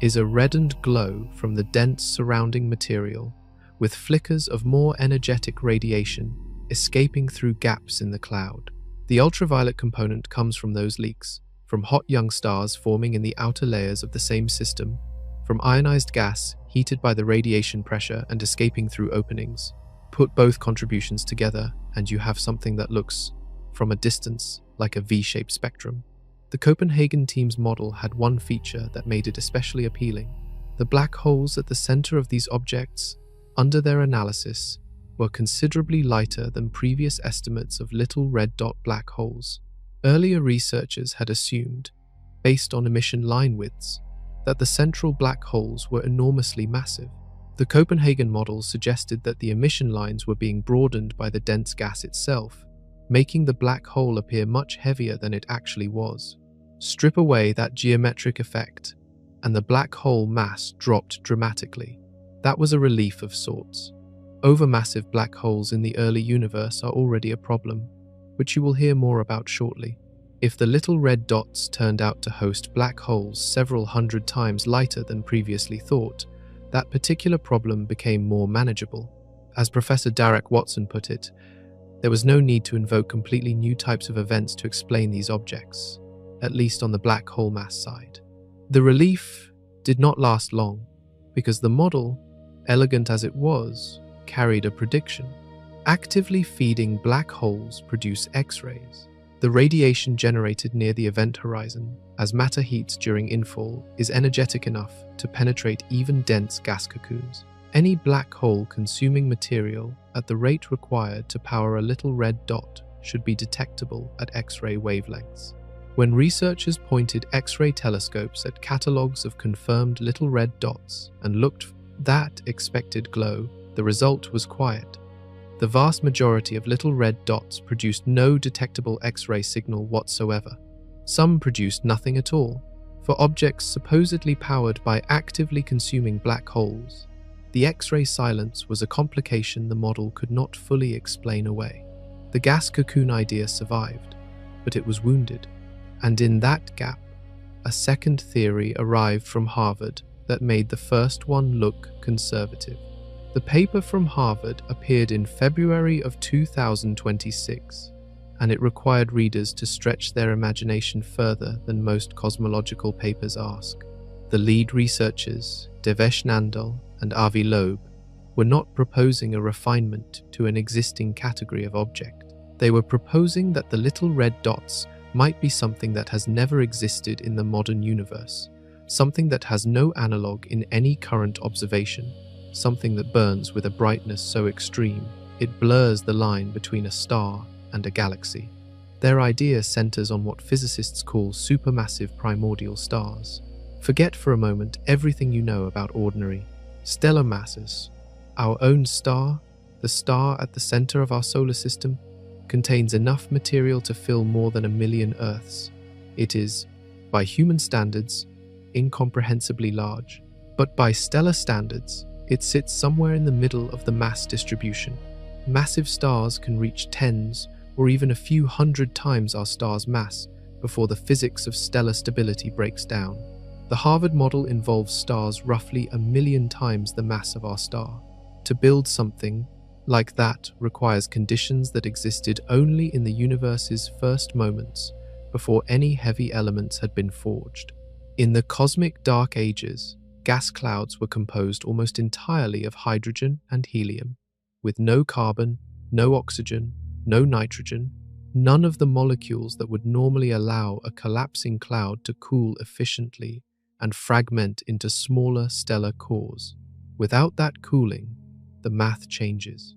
is a reddened glow from the dense surrounding material, with flickers of more energetic radiation escaping through gaps in the cloud. The ultraviolet component comes from those leaks, from hot young stars forming in the outer layers of the same system, from ionized gas heated by the radiation pressure and escaping through openings. Put both contributions together, and you have something that looks, from a distance, like a V-shaped spectrum. The Copenhagen team's model had one feature that made it especially appealing. The black holes at the center of these objects, under their analysis, were considerably lighter than previous estimates of little red dot black holes. Earlier researchers had assumed, based on emission line widths, that the central black holes were enormously massive. The Copenhagen model suggested that the emission lines were being broadened by the dense gas itself, making the black hole appear much heavier than it actually was. Strip away that geometric effect, and the black hole mass dropped dramatically. That was a relief of sorts. Overmassive black holes in the early universe are already a problem, which you will hear more about shortly. If the little red dots turned out to host black holes several hundred times lighter than previously thought, that particular problem became more manageable. As Professor Derek Watson put it, there was no need to invoke completely new types of events to explain these objects, at least on the black hole mass side. The relief did not last long, because the model, elegant as it was, carried a prediction. Actively feeding black holes produce X-rays. The radiation generated near the event horizon, as matter heats during infall, is energetic enough to penetrate even dense gas cocoons. Any black hole consuming material at the rate required to power a little red dot should be detectable at X-ray wavelengths. When researchers pointed X-ray telescopes at catalogs of confirmed little red dots and looked for that expected glow, the result was quiet. The vast majority of little red dots produced no detectable X-ray signal whatsoever. Some produced nothing at all. For objects supposedly powered by actively consuming black holes, the X-ray silence was a complication the model could not fully explain away. The gas cocoon idea survived, but it was wounded. And in that gap, a second theory arrived from Harvard that made the first one look conservative. The paper from Harvard appeared in February of 2026, and it required readers to stretch their imagination further than most cosmological papers ask. The lead researchers, Devesh Nandal and Avi Loeb, were not proposing a refinement to an existing category of object. They were proposing that the little red dots might be something that has never existed in the modern universe, something that has no analog in any current observation, something that burns with a brightness so extreme it blurs the line between a star and a galaxy. Their idea centers on what physicists call supermassive primordial stars. Forget for a moment everything you know about ordinary stellar masses. Our own star, the star at the center of our solar system, contains enough material to fill more than 1 million Earths. It is, by human standards, incomprehensibly large, but by stellar standards, it sits somewhere in the middle of the mass distribution. Massive stars can reach tens or even a few hundred times our star's mass before the physics of stellar stability breaks down. The Harvard model involves stars roughly 1 million times the mass of our star. To build something like that requires conditions that existed only in the universe's first moments before any heavy elements had been forged. In the cosmic dark ages, gas clouds were composed almost entirely of hydrogen and helium, with no carbon, no oxygen, no nitrogen, none of the molecules that would normally allow a collapsing cloud to cool efficiently and fragment into smaller stellar cores. Without that cooling, the math changes.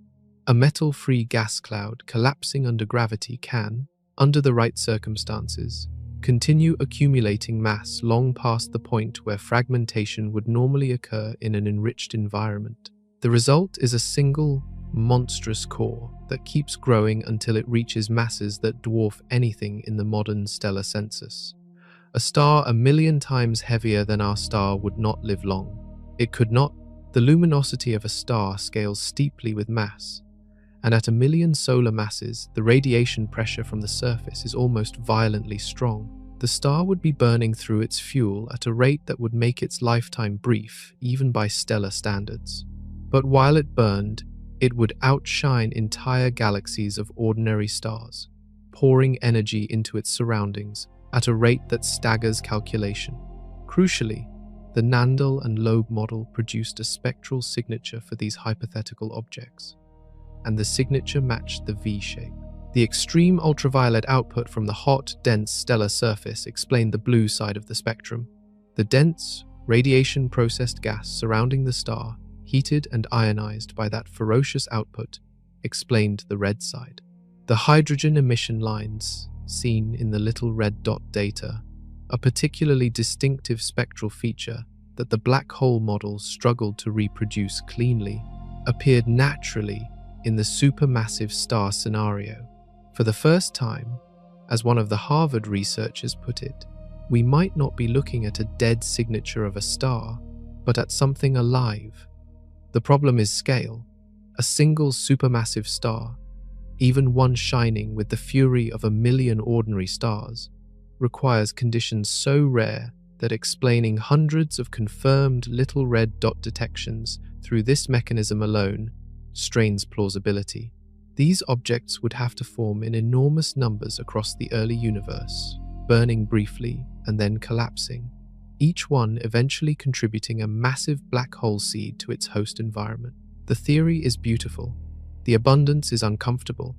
A metal-free gas cloud collapsing under gravity can, under the right circumstances, continue accumulating mass long past the point where fragmentation would normally occur in an enriched environment. The result is a single, monstrous core that keeps growing until it reaches masses that dwarf anything in the modern stellar census. A star 1 million times heavier than our star would not live long. It could not. The luminosity of a star scales steeply with mass, and at 1 million solar masses, the radiation pressure from the surface is almost violently strong. The star would be burning through its fuel at a rate that would make its lifetime brief, even by stellar standards. But while it burned, it would outshine entire galaxies of ordinary stars. pouring energy into its surroundings at a rate that staggers calculation. Crucially, the Nandel and Loeb model produced a spectral signature for these hypothetical objects, and the signature matched the V shape. The extreme ultraviolet output from the hot, dense stellar surface explained the blue side of the spectrum. The dense, radiation-processed gas surrounding the star, heated and ionized by that ferocious output, explained the red side. The hydrogen emission lines, seen in the little red dot data, a particularly distinctive spectral feature that the black hole models struggled to reproduce cleanly, appeared naturally in the supermassive star scenario. For the first time, as one of the Harvard researchers put it, we might not be looking at a dead signature of a star, but at something alive. The problem is scale. A single supermassive star, even one shining with the fury of 1 million ordinary stars, requires conditions so rare that explaining hundreds of confirmed little red dot detections through this mechanism alone strains plausibility. These objects would have to form in enormous numbers across the early universe, burning briefly and then collapsing, each one eventually contributing a massive black hole seed to its host environment. The theory is beautiful. The abundance is uncomfortable.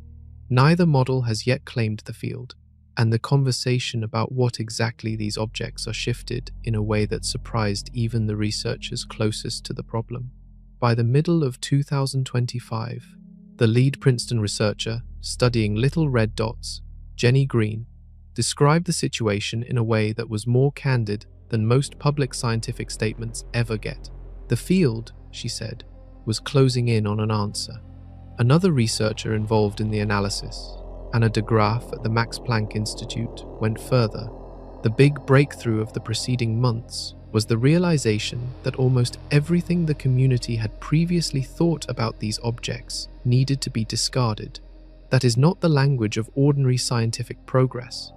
Neither model has yet claimed the field, and the conversation about what exactly these objects are shifted in a way that surprised even the researchers closest to the problem. By the middle of 2025, the lead Princeton researcher studying little red dots, Jenny Green, described the situation in a way that was more candid than most public scientific statements ever get. The field, she said, was closing in on an answer. Another researcher involved in the analysis, Anna de Graaf at the Max Planck Institute, went further. The big breakthrough of the preceding months was the realization that almost everything the community had previously thought about these objects needed to be discarded. That is not the language of ordinary scientific progress.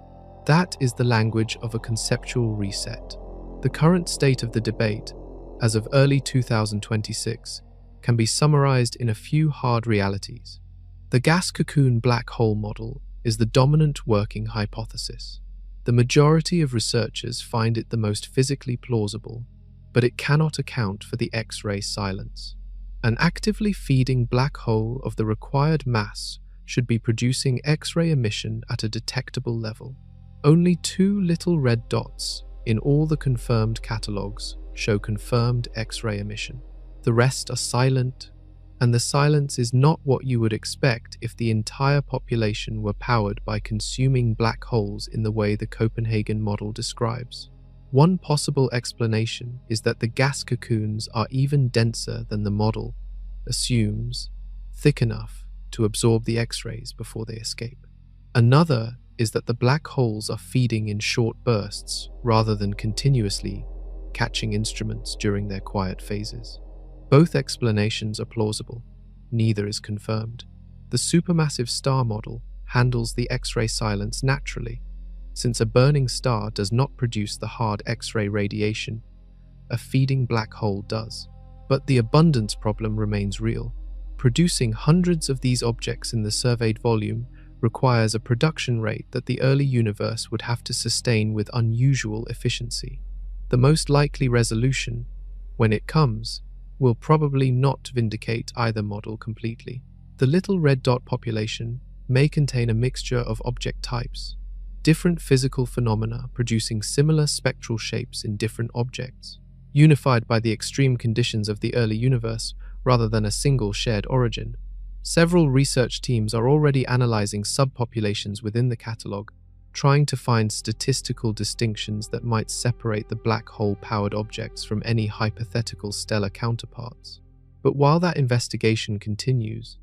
That is the language of a conceptual reset. The current state of the debate, as of early 2026, can be summarized in a few hard realities. The gas cocoon black hole model is the dominant working hypothesis. The majority of researchers find it the most physically plausible, but it cannot account for the X-ray silence. An actively feeding black hole of the required mass should be producing X-ray emission at a detectable level. Only 2 little red dots in all the confirmed catalogs show confirmed X-ray emission. The rest are silent, and the silence is not what you would expect if the entire population were powered by consuming black holes in the way the Copenhagen model describes. One possible explanation is that the gas cocoons are even denser than the model assumes, thick enough to absorb the X-rays before they escape. Another is that the black holes are feeding in short bursts rather than continuously catching instruments during their quiet phases. Both explanations are plausible. Neither is confirmed. The supermassive star model handles the X-ray silence naturally. Since a burning star does not produce the hard X-ray radiation, a feeding black hole does. But the abundance problem remains real. Producing hundreds of these objects in the surveyed volume requires a production rate that the early universe would have to sustain with unusual efficiency. The most likely resolution, when it comes, will probably not vindicate either model completely. The little red dot population may contain a mixture of object types, different physical phenomena producing similar spectral shapes in different objects, unified by the extreme conditions of the early universe rather than a single shared origin. Several research teams are already analyzing subpopulations within the catalog, trying to find statistical distinctions that might separate the black hole-powered objects from any hypothetical stellar counterparts. But while that investigation continues,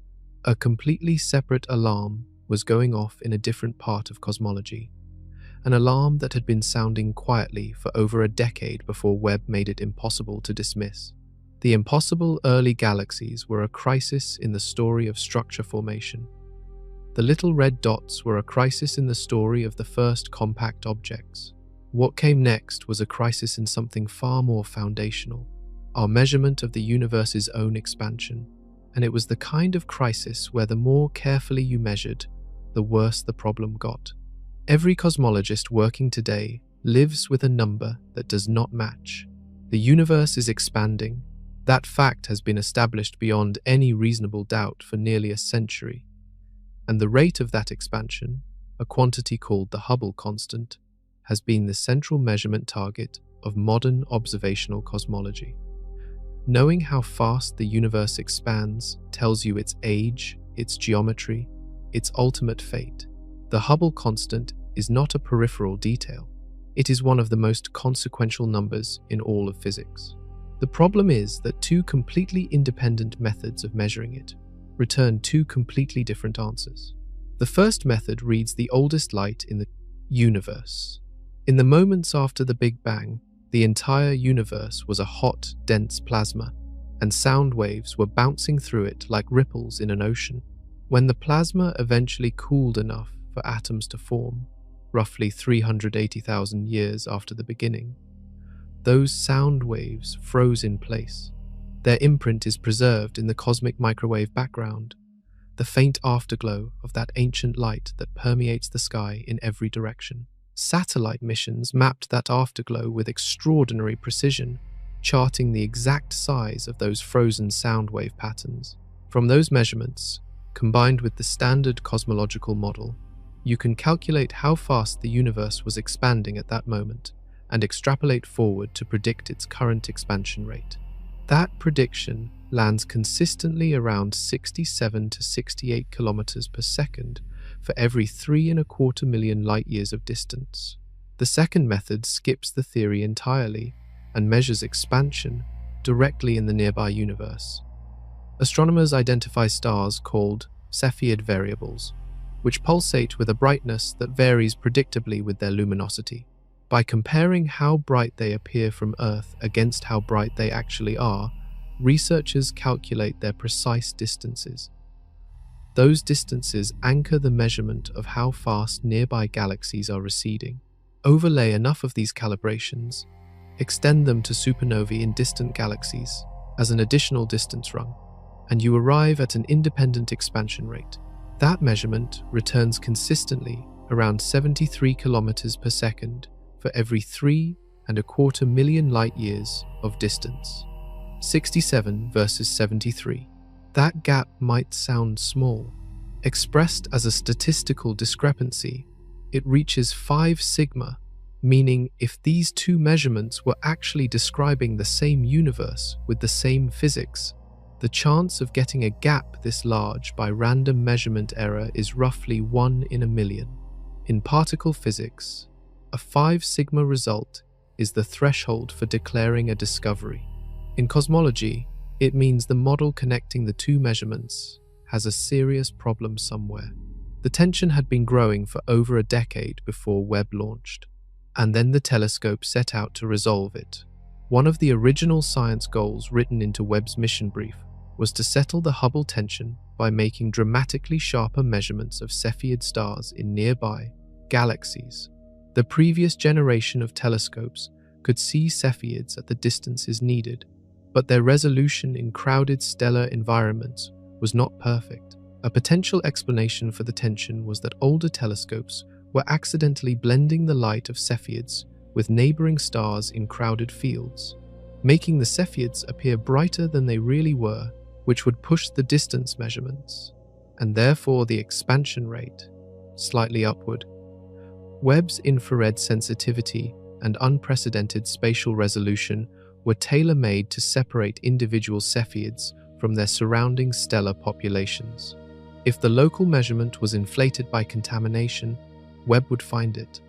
a completely separate alarm was going off in a different part of cosmology, an alarm that had been sounding quietly for over a decade before Webb made it impossible to dismiss. The impossible early galaxies were a crisis in the story of structure formation. The little red dots were a crisis in the story of the first compact objects. What came next was a crisis in something far more foundational, our measurement of the universe's own expansion. And it was the kind of crisis where the more carefully you measured, the worse the problem got. Every cosmologist working today lives with a number that does not match. The universe is expanding. That fact has been established beyond any reasonable doubt for nearly a century. And the rate of that expansion, a quantity called the Hubble constant, has been the central measurement target of modern observational cosmology. Knowing how fast the universe expands tells you its age, its geometry, its ultimate fate. The Hubble constant is not a peripheral detail. It is one of the most consequential numbers in all of physics. The problem is that two completely independent methods of measuring it return two completely different answers. The first method reads the oldest light in the universe. In the moments after the Big Bang, the entire universe was a hot, dense plasma, and sound waves were bouncing through it like ripples in an ocean. When the plasma eventually cooled enough for atoms to form, roughly 380,000 years after the beginning, those sound waves froze in place. Their imprint is preserved in the cosmic microwave background, the faint afterglow of that ancient light that permeates the sky in every direction. Satellite missions mapped that afterglow with extraordinary precision, charting the exact size of those frozen sound wave patterns. From those measurements, combined with the standard cosmological model, you can calculate how fast the universe was expanding at that moment and extrapolate forward to predict its current expansion rate. That prediction lands consistently around 67 to 68 kilometers per second for every 3.25 million light-years of distance. The second method skips the theory entirely and measures expansion directly in the nearby universe. Astronomers identify stars called Cepheid variables, which pulsate with a brightness that varies predictably with their luminosity. By comparing how bright they appear from Earth against how bright they actually are, researchers calculate their precise distances. Those distances anchor the measurement of how fast nearby galaxies are receding. Overlay enough of these calibrations, extend them to supernovae in distant galaxies as an additional distance run, and you arrive at an independent expansion rate. That measurement returns consistently around 73 kilometers per second for every 3.25 million light-years of distance. 67 versus 73. That gap might sound small. Expressed as a statistical discrepancy, it reaches 5 sigma, meaning if these two measurements were actually describing the same universe with the same physics, the chance of getting a gap this large by random measurement error is roughly 1 in a million. In particle physics, a 5 sigma result is the threshold for declaring a discovery. In cosmology, it means the model connecting the two measurements has a serious problem somewhere. The tension had been growing for over a decade before Webb launched, and then the telescope set out to resolve it. One of the original science goals written into Webb's mission brief was to settle the Hubble tension by making dramatically sharper measurements of Cepheid stars in nearby galaxies. The previous generation of telescopes could see Cepheids at the distances needed, but their resolution in crowded stellar environments was not perfect. A potential explanation for the tension was that older telescopes were accidentally blending the light of Cepheids with neighboring stars in crowded fields, making the Cepheids appear brighter than they really were, which would push the distance measurements, and therefore the expansion rate, slightly upward. Webb's infrared sensitivity and unprecedented spatial resolution were tailor-made to separate individual Cepheids from their surrounding stellar populations. If the local measurement was inflated by contamination, Webb would find it.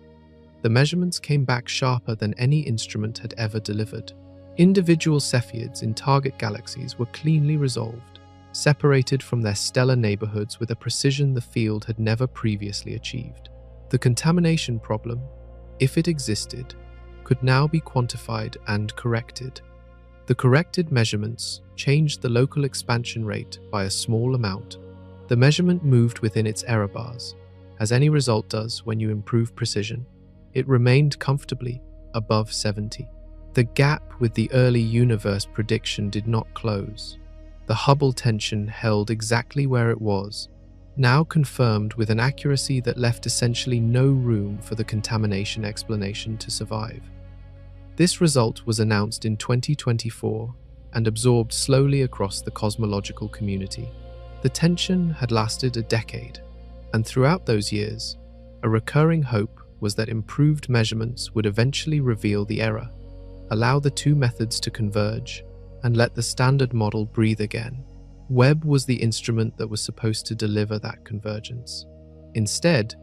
The measurements came back sharper than any instrument had ever delivered. Individual Cepheids in target galaxies were cleanly resolved, separated from their stellar neighborhoods with a precision the field had never previously achieved. The contamination problem, if it existed, could now be quantified and corrected. The corrected measurements changed the local expansion rate by a small amount. The measurement moved within its error bars, as any result does when you improve precision. It remained comfortably above 70. The gap with the early universe prediction did not close. The Hubble tension held exactly where it was, now confirmed with an accuracy that left essentially no room for the contamination explanation to survive. This result was announced in 2024 and absorbed slowly across the cosmological community. The tension had lasted a decade, and throughout those years, a recurring hope was that improved measurements would eventually reveal the error, allow the two methods to converge, and let the standard model breathe again. Webb was the instrument that was supposed to deliver that convergence. Instead,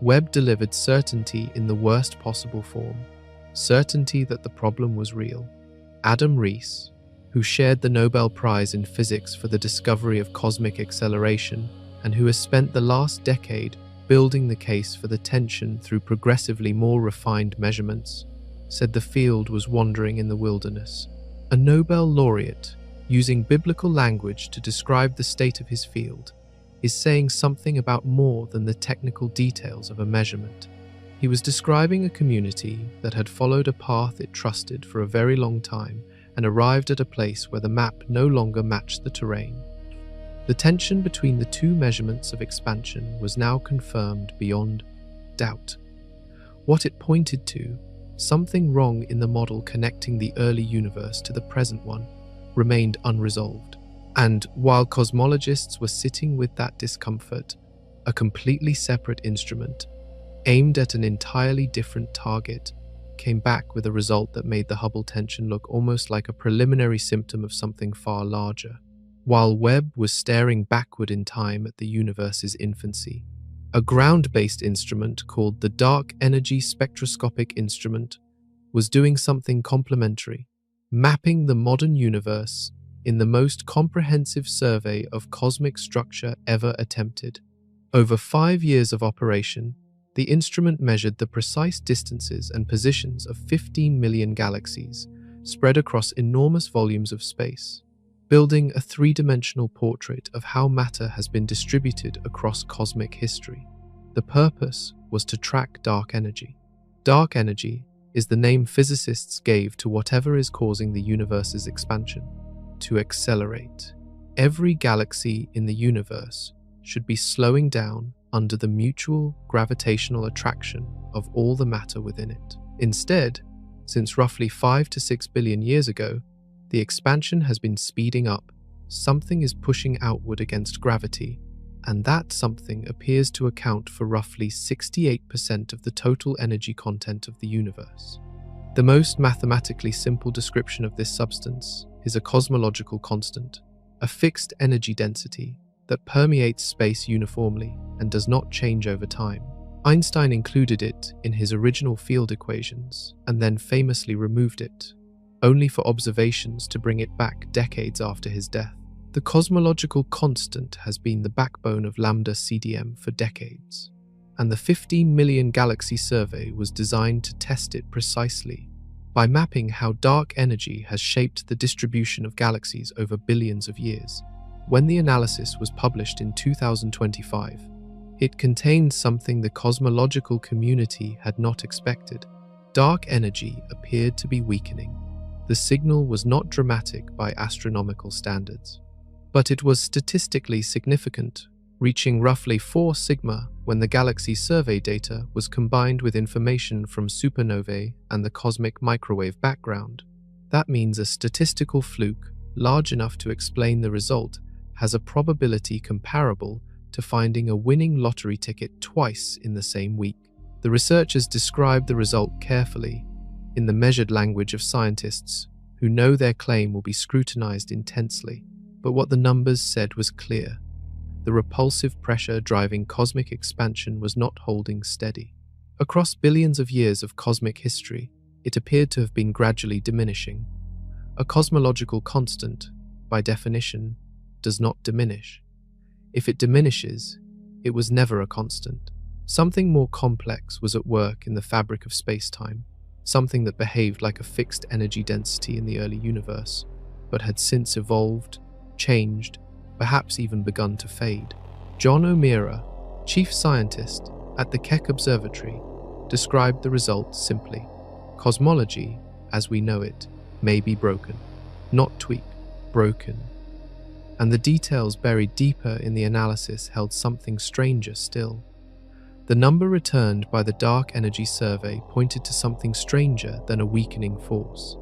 Webb delivered certainty in the worst possible form, certainty that the problem was real. Adam Rees, who shared the Nobel Prize in Physics for the discovery of cosmic acceleration and who has spent the last decade building the case for the tension through progressively more refined measurements, said the field was wandering in the wilderness. A Nobel laureate, using biblical language to describe the state of his field, is saying something about more than the technical details of a measurement. He was describing a community that had followed a path it trusted for a very long time and arrived at a place where the map no longer matched the terrain. The tension between the two measurements of expansion was now confirmed beyond doubt. What it pointed to, something wrong in the model connecting the early universe to the present one, remained unresolved. And while cosmologists were sitting with that discomfort, a completely separate instrument, aimed at an entirely different target, came back with a result that made the Hubble tension look almost like a preliminary symptom of something far larger. While Webb was staring backward in time at the universe's infancy, a ground-based instrument called the Dark Energy Spectroscopic Instrument was doing something complementary, mapping the modern universe in the most comprehensive survey of cosmic structure ever attempted. Over 5 years of operation, the instrument measured the precise distances and positions of 15 million galaxies spread across enormous volumes of space, building a three-dimensional portrait of how matter has been distributed across cosmic history. The purpose was to track dark energy. Dark energy is the name physicists gave to whatever is causing the universe's expansion to accelerate. Every galaxy in the universe should be slowing down under the mutual gravitational attraction of all the matter within it. Instead, since roughly 5 to 6 billion years ago, the expansion has been speeding up. Something is pushing outward against gravity, and that something appears to account for roughly 68% of the total energy content of the universe. The most mathematically simple description of this substance is a cosmological constant, a fixed energy density that permeates space uniformly and does not change over time. Einstein included it in his original field equations and then famously removed it, only for observations to bring it back decades after his death. The cosmological constant has been the backbone of lambda CDM for decades, and the 15 million galaxy survey was designed to test it precisely by mapping how dark energy has shaped the distribution of galaxies over billions of years. When the analysis was published in 2025, it contained something the cosmological community had not expected. Dark energy appeared to be weakening. The signal was not dramatic by astronomical standards, but it was statistically significant, reaching roughly 4 sigma when the galaxy survey data was combined with information from supernovae and the cosmic microwave background. That means a statistical fluke large enough to explain the result has a probability comparable to finding a winning lottery ticket twice in the same week. The researchers described the result carefully, in the measured language of scientists who know their claim will be scrutinized intensely. But what the numbers said was clear. The repulsive pressure driving cosmic expansion was not holding steady. Across billions of years of cosmic history, it appeared to have been gradually diminishing. A cosmological constant, by definition, does not diminish. If it diminishes, it was never a constant. Something more complex was at work in the fabric of space-time, something that behaved like a fixed energy density in the early universe, but had since evolved, changed, perhaps even begun to fade. John O'Meara, chief scientist at the Keck Observatory, described the result simply. Cosmology, as we know it, may be broken, not tweaked, broken. and the details buried deeper in the analysis held something stranger still. The number returned by the Dark Energy Survey pointed to something stranger than a weakening force.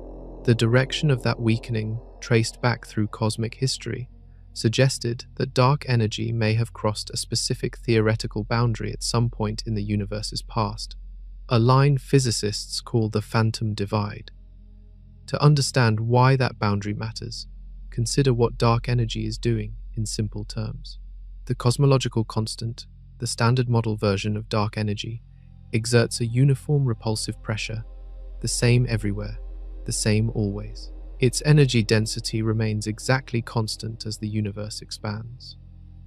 The direction of that weakening, traced back through cosmic history, suggested that dark energy may have crossed a specific theoretical boundary at some point in the universe's past, a line physicists call the phantom divide. To understand why that boundary matters, consider what dark energy is doing in simple terms. The cosmological constant, the standard model version of dark energy, exerts a uniform repulsive pressure, the same everywhere, the same always. Its energy density remains exactly constant as the universe expands.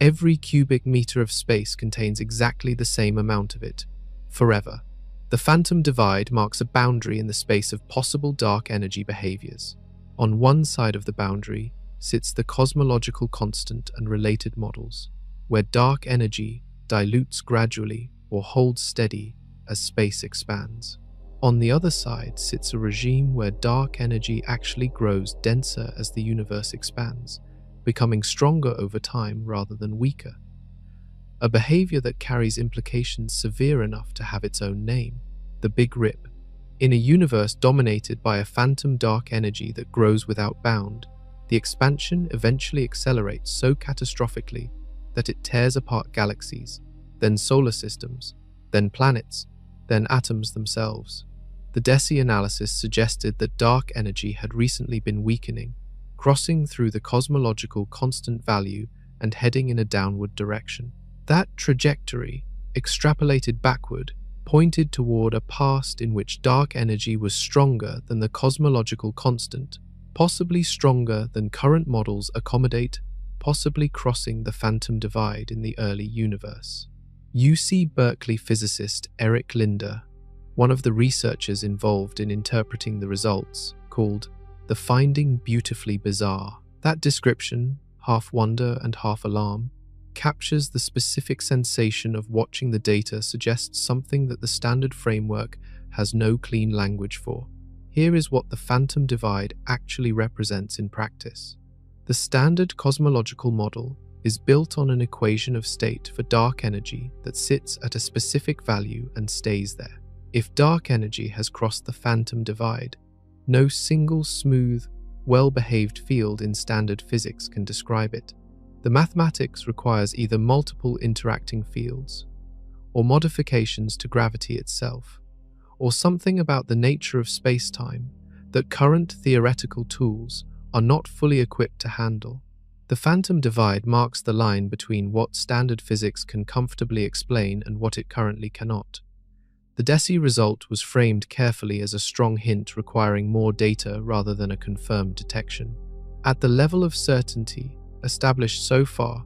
Every cubic meter of space contains exactly the same amount of it, forever. The phantom divide marks a boundary in the space of possible dark energy behaviors. On one side of the boundary sits the cosmological constant and related models, where dark energy dilutes gradually or holds steady as space expands. On the other side sits a regime where dark energy actually grows denser as the universe expands, becoming stronger over time rather than weaker. A behavior that carries implications severe enough to have its own name, the Big Rip. In a universe dominated by a phantom dark energy that grows without bound, the expansion eventually accelerates so catastrophically that it tears apart galaxies, then solar systems, then planets, then atoms themselves. The DESI analysis suggested that dark energy had recently been weakening, crossing through the cosmological constant value and heading in a downward direction. That trajectory, extrapolated backward, pointed toward a past in which dark energy was stronger than the cosmological constant, possibly stronger than current models accommodate, possibly crossing the phantom divide in the early universe. UC Berkeley physicist Eric Linder, one of the researchers involved in interpreting the results, called the finding beautifully bizarre. That description, half wonder and half alarm, captures the specific sensation of watching the data suggests something that the standard framework has no clean language for. Here is what the phantom divide actually represents in practice. The standard cosmological model is built on an equation of state for dark energy that sits at a specific value and stays there. If dark energy has crossed the phantom divide, no single smooth, well-behaved field in standard physics can describe it. The mathematics requires either multiple interacting fields, or modifications to gravity itself, or something about the nature of space-time that current theoretical tools are not fully equipped to handle. The phantom divide marks the line between what standard physics can comfortably explain and what it currently cannot. The DESI result was framed carefully as a strong hint requiring more data rather than a confirmed detection. At the level of certainty established so far,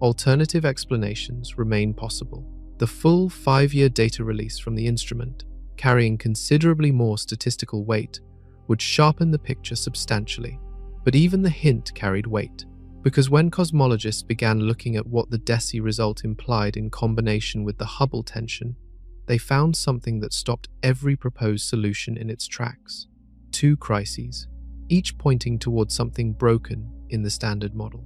alternative explanations remain possible. The full 5-year data release from the instrument, carrying considerably more statistical weight, would sharpen the picture substantially. But even the hint carried weight, because when cosmologists began looking at what the DESI result implied in combination with the Hubble tension, they found something that stopped every proposed solution in its tracks. 2 crises, each pointing towards something broken in the standard model.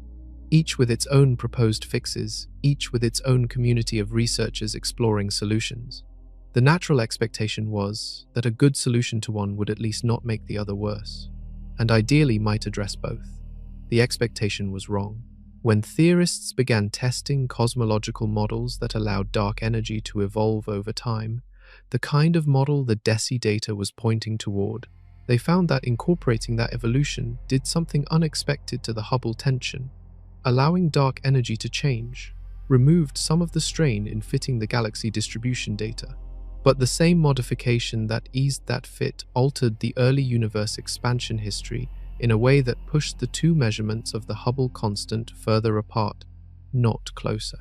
Each with its own proposed fixes, each with its own community of researchers exploring solutions. The natural expectation was that a good solution to one would at least not make the other worse, and ideally might address both. The expectation was wrong. When theorists began testing cosmological models that allowed dark energy to evolve over time, the kind of model the DESI data was pointing toward, they found that incorporating that evolution did something unexpected to the Hubble tension. Allowing dark energy to change removed some of the strain in fitting the galaxy distribution data. But the same modification that eased that fit altered the early universe expansion history in a way that pushed the 2 measurements of the Hubble constant further apart, not closer.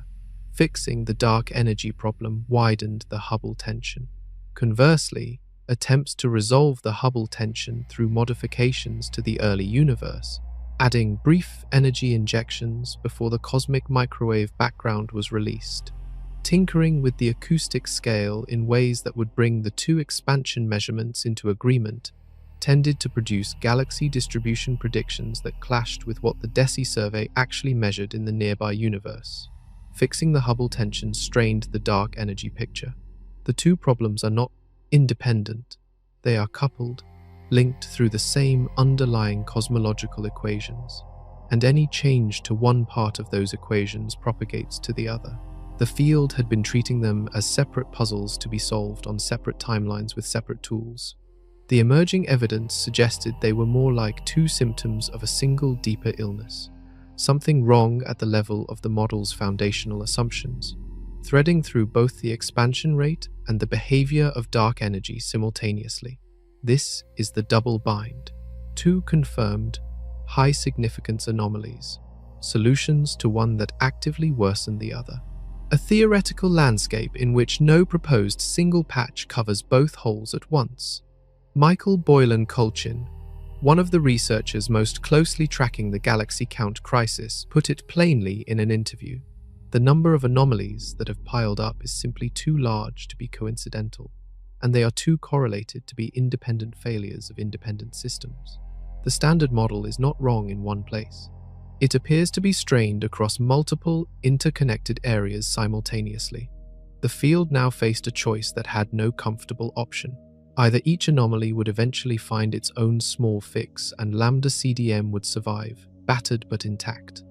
Fixing the dark energy problem widened the Hubble tension. Conversely, attempts to resolve the Hubble tension through modifications to the early universe, adding brief energy injections before the cosmic microwave background was released, tinkering with the acoustic scale in ways that would bring the 2 expansion measurements into agreement, tended to produce galaxy distribution predictions that clashed with what the DESI survey actually measured in the nearby universe. Fixing the Hubble tension strained the dark energy picture. The two problems are not independent. They are coupled, linked through the same underlying cosmological equations, and any change to one part of those equations propagates to the other. The field had been treating them as separate puzzles to be solved on separate timelines with separate tools. The emerging evidence suggested they were more like two symptoms of a single deeper illness, something wrong at the level of the model's foundational assumptions, threading through both the expansion rate and the behavior of dark energy simultaneously. This is the double bind, two confirmed, high-significance anomalies, solutions to one that actively worsen the other. A theoretical landscape in which no proposed single patch covers both holes at once. Michael Boylan-Colchin, one of the researchers most closely tracking the galaxy count crisis, put it plainly in an interview. The number of anomalies that have piled up is simply too large to be coincidental, and they are too correlated to be independent failures of independent systems. The standard model is not wrong in one place. It appears to be strained across multiple, interconnected areas simultaneously. The field now faced a choice that had no comfortable option. Either each anomaly would eventually find its own small fix and lambda CDM would survive, battered but intact.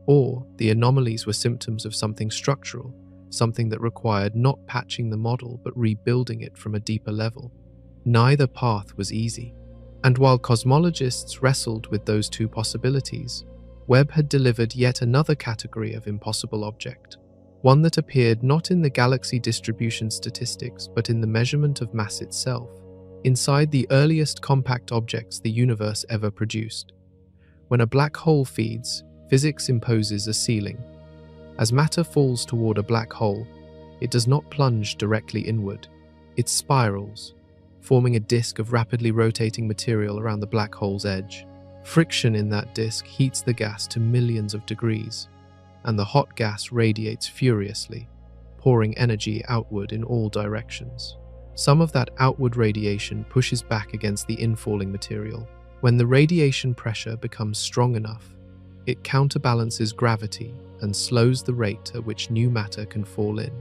Or the anomalies were symptoms of something structural, something that required not patching the model but rebuilding it from a deeper level. Neither path was easy. And while cosmologists wrestled with those two possibilities, Webb had delivered yet another category of impossible object, one that appeared not in the galaxy distribution statistics but in the measurement of mass itself, inside the earliest compact objects the universe ever produced. When a black hole feeds, physics imposes a ceiling. As matter falls toward a black hole, it does not plunge directly inward. It spirals, forming a disk of rapidly rotating material around the black hole's edge. Friction in that disk heats the gas to millions of degrees, and the hot gas radiates furiously, pouring energy outward in all directions. Some of that outward radiation pushes back against the infalling material. When the radiation pressure becomes strong enough, it counterbalances gravity and slows the rate at which new matter can fall in.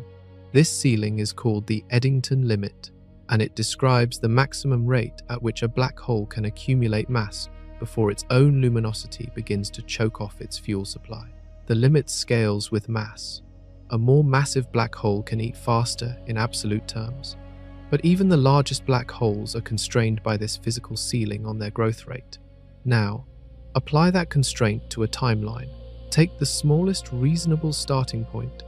This ceiling is called the Eddington limit, and it describes the maximum rate at which a black hole can accumulate mass before its own luminosity begins to choke off its fuel supply. The limit scales with mass. A more massive black hole can eat faster in absolute terms, but even the largest black holes are constrained by this physical ceiling on their growth rate. Now, apply that constraint to a timeline. Take the smallest reasonable starting point,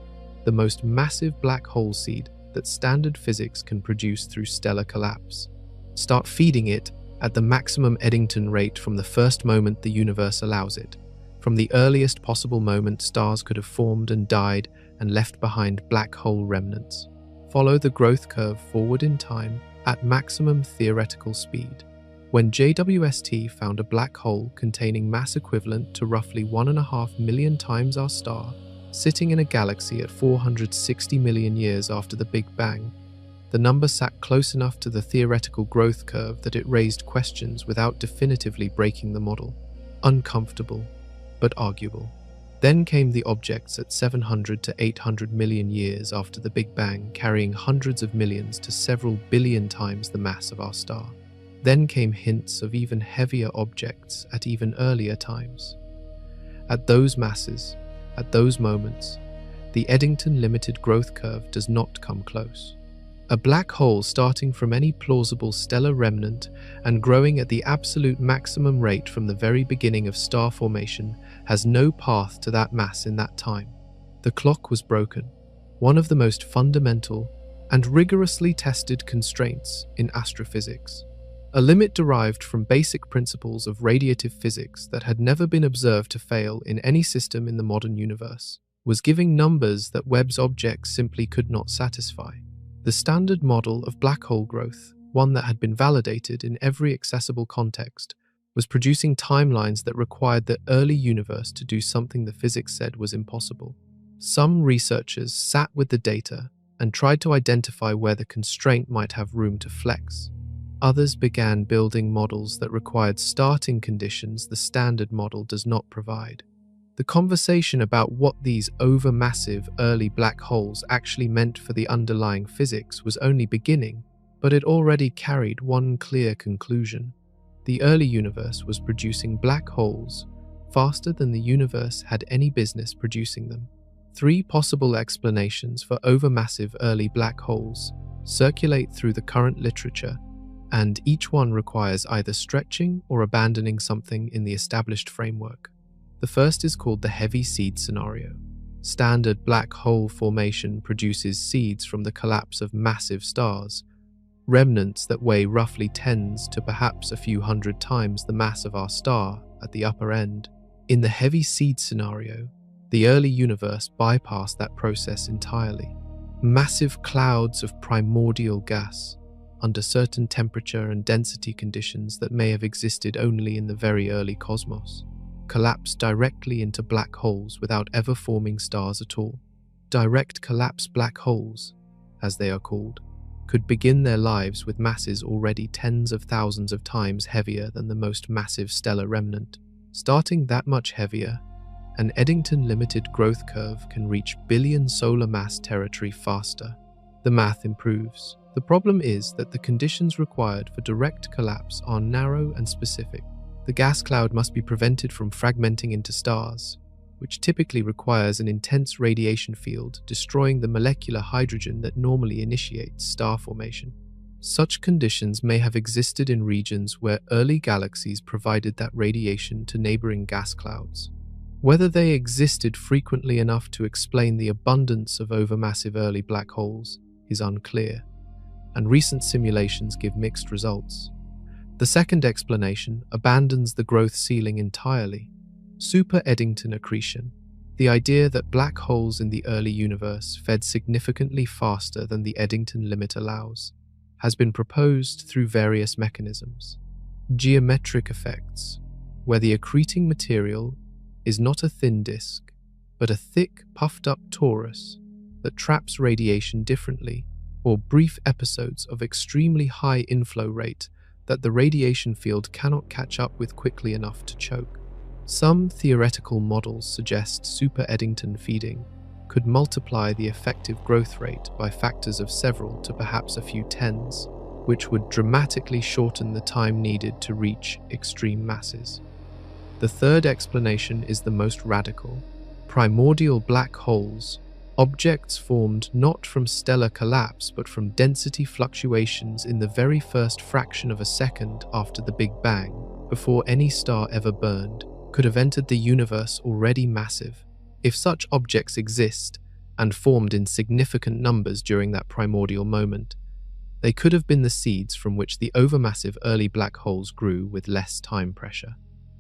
the most massive black hole seed that standard physics can produce through stellar collapse. Start feeding it at the maximum Eddington rate from the first moment the universe allows it. From the earliest possible moment, stars could have formed and died and left behind black hole remnants. Follow the growth curve forward in time at maximum theoretical speed. When JWST found a black hole containing mass equivalent to roughly 1.5 million times our star, sitting in a galaxy at 460 million years after the Big Bang, the number sat close enough to the theoretical growth curve that it raised questions without definitively breaking the model. Uncomfortable, but arguable. Then came the objects at 700 to 800 million years after the Big Bang, carrying hundreds of millions to several billion times the mass of our star. Then came hints of even heavier objects at even earlier times. At those masses, at those moments, the Eddington limited growth curve does not come close. A black hole starting from any plausible stellar remnant and growing at the absolute maximum rate from the very beginning of star formation has no path to that mass in that time. The clock was broken, one of the most fundamental and rigorously tested constraints in astrophysics. A limit derived from basic principles of radiative physics that had never been observed to fail in any system in the modern universe, was giving numbers that Webb's objects simply could not satisfy. The standard model of black hole growth, one that had been validated in every accessible context, was producing timelines that required the early universe to do something the physics said was impossible. Some researchers sat with the data and tried to identify where the constraint might have room to flex. Others began building models that required starting conditions the standard model does not provide. The conversation about what these overmassive early black holes actually meant for the underlying physics was only beginning, but it already carried one clear conclusion. The early universe was producing black holes faster than the universe had any business producing them. Three possible explanations for overmassive early black holes circulate through the current literature, and each one requires either stretching or abandoning something in the established framework. The first is called the heavy seed scenario. Standard black hole formation produces seeds from the collapse of massive stars, remnants that weigh roughly tens to perhaps a few hundred times the mass of our star at the upper end. In the heavy seed scenario, the early universe bypassed that process entirely. Massive clouds of primordial gas, under certain temperature and density conditions that may have existed only in the very early cosmos, collapsed directly into black holes without ever forming stars at all. Direct collapse black holes, as they are called, could begin their lives with masses already tens of thousands of times heavier than the most massive stellar remnant. Starting that much heavier, an Eddington limited growth curve can reach billion solar mass territory faster. The math improves. The problem is that the conditions required for direct collapse are narrow and specific. The gas cloud must be prevented from fragmenting into stars, which typically requires an intense radiation field destroying the molecular hydrogen that normally initiates star formation. Such conditions may have existed in regions where early galaxies provided that radiation to neighboring gas clouds. Whether they existed frequently enough to explain the abundance of overmassive early black holes is unclear, and recent simulations give mixed results. The second explanation abandons the growth ceiling entirely. Super Eddington accretion, the idea that black holes in the early universe fed significantly faster than the Eddington limit allows, has been proposed through various mechanisms. Geometric effects, where the accreting material is not a thin disk, but a thick, puffed-up torus that traps radiation differently, or brief episodes of extremely high inflow rate that the radiation field cannot catch up with quickly enough to choke. Some theoretical models suggest super Eddington feeding could multiply the effective growth rate by factors of several to perhaps a few tens, which would dramatically shorten the time needed to reach extreme masses. The third explanation is the most radical. Primordial black holes, objects formed not from stellar collapse but from density fluctuations in the very first fraction of a second after the Big Bang, before any star ever burned, could have entered the universe already massive. If such objects exist and formed in significant numbers during that primordial moment, they could have been the seeds from which the overmassive early black holes grew with less time pressure.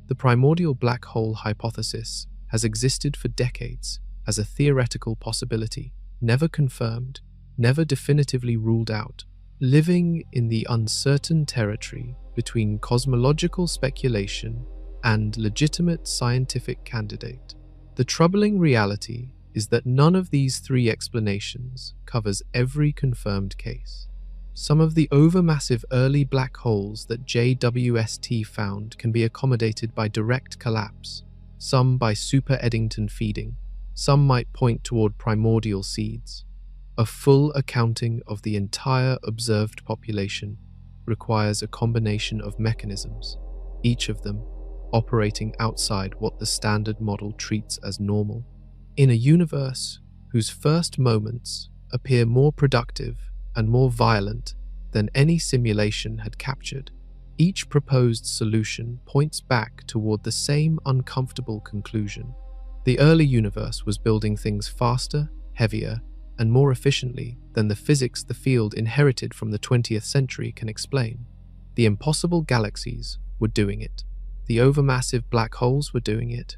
The primordial black hole hypothesis has existed for decades as a theoretical possibility, never confirmed, never definitively ruled out, living in the uncertain territory between cosmological speculation and legitimate scientific candidate. The troubling reality is that none of these three explanations covers every confirmed case. Some of the overmassive early black holes that JWST found can be accommodated by direct collapse, some by super Eddington feeding, some might point toward primordial seeds. A full accounting of the entire observed population requires a combination of mechanisms, each of them operating outside what the standard model treats as normal. In a universe whose first moments appear more productive and more violent than any simulation had captured, each proposed solution points back toward the same uncomfortable conclusion. The early universe was building things faster, heavier, and more efficiently than the physics the field inherited from the 20th century can explain. The impossible galaxies were doing it. The overmassive black holes were doing it.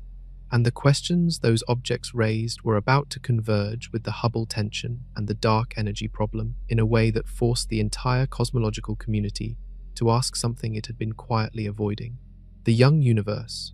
And the questions those objects raised were about to converge with the Hubble tension and the dark energy problem in a way that forced the entire cosmological community to ask something it had been quietly avoiding. The young universe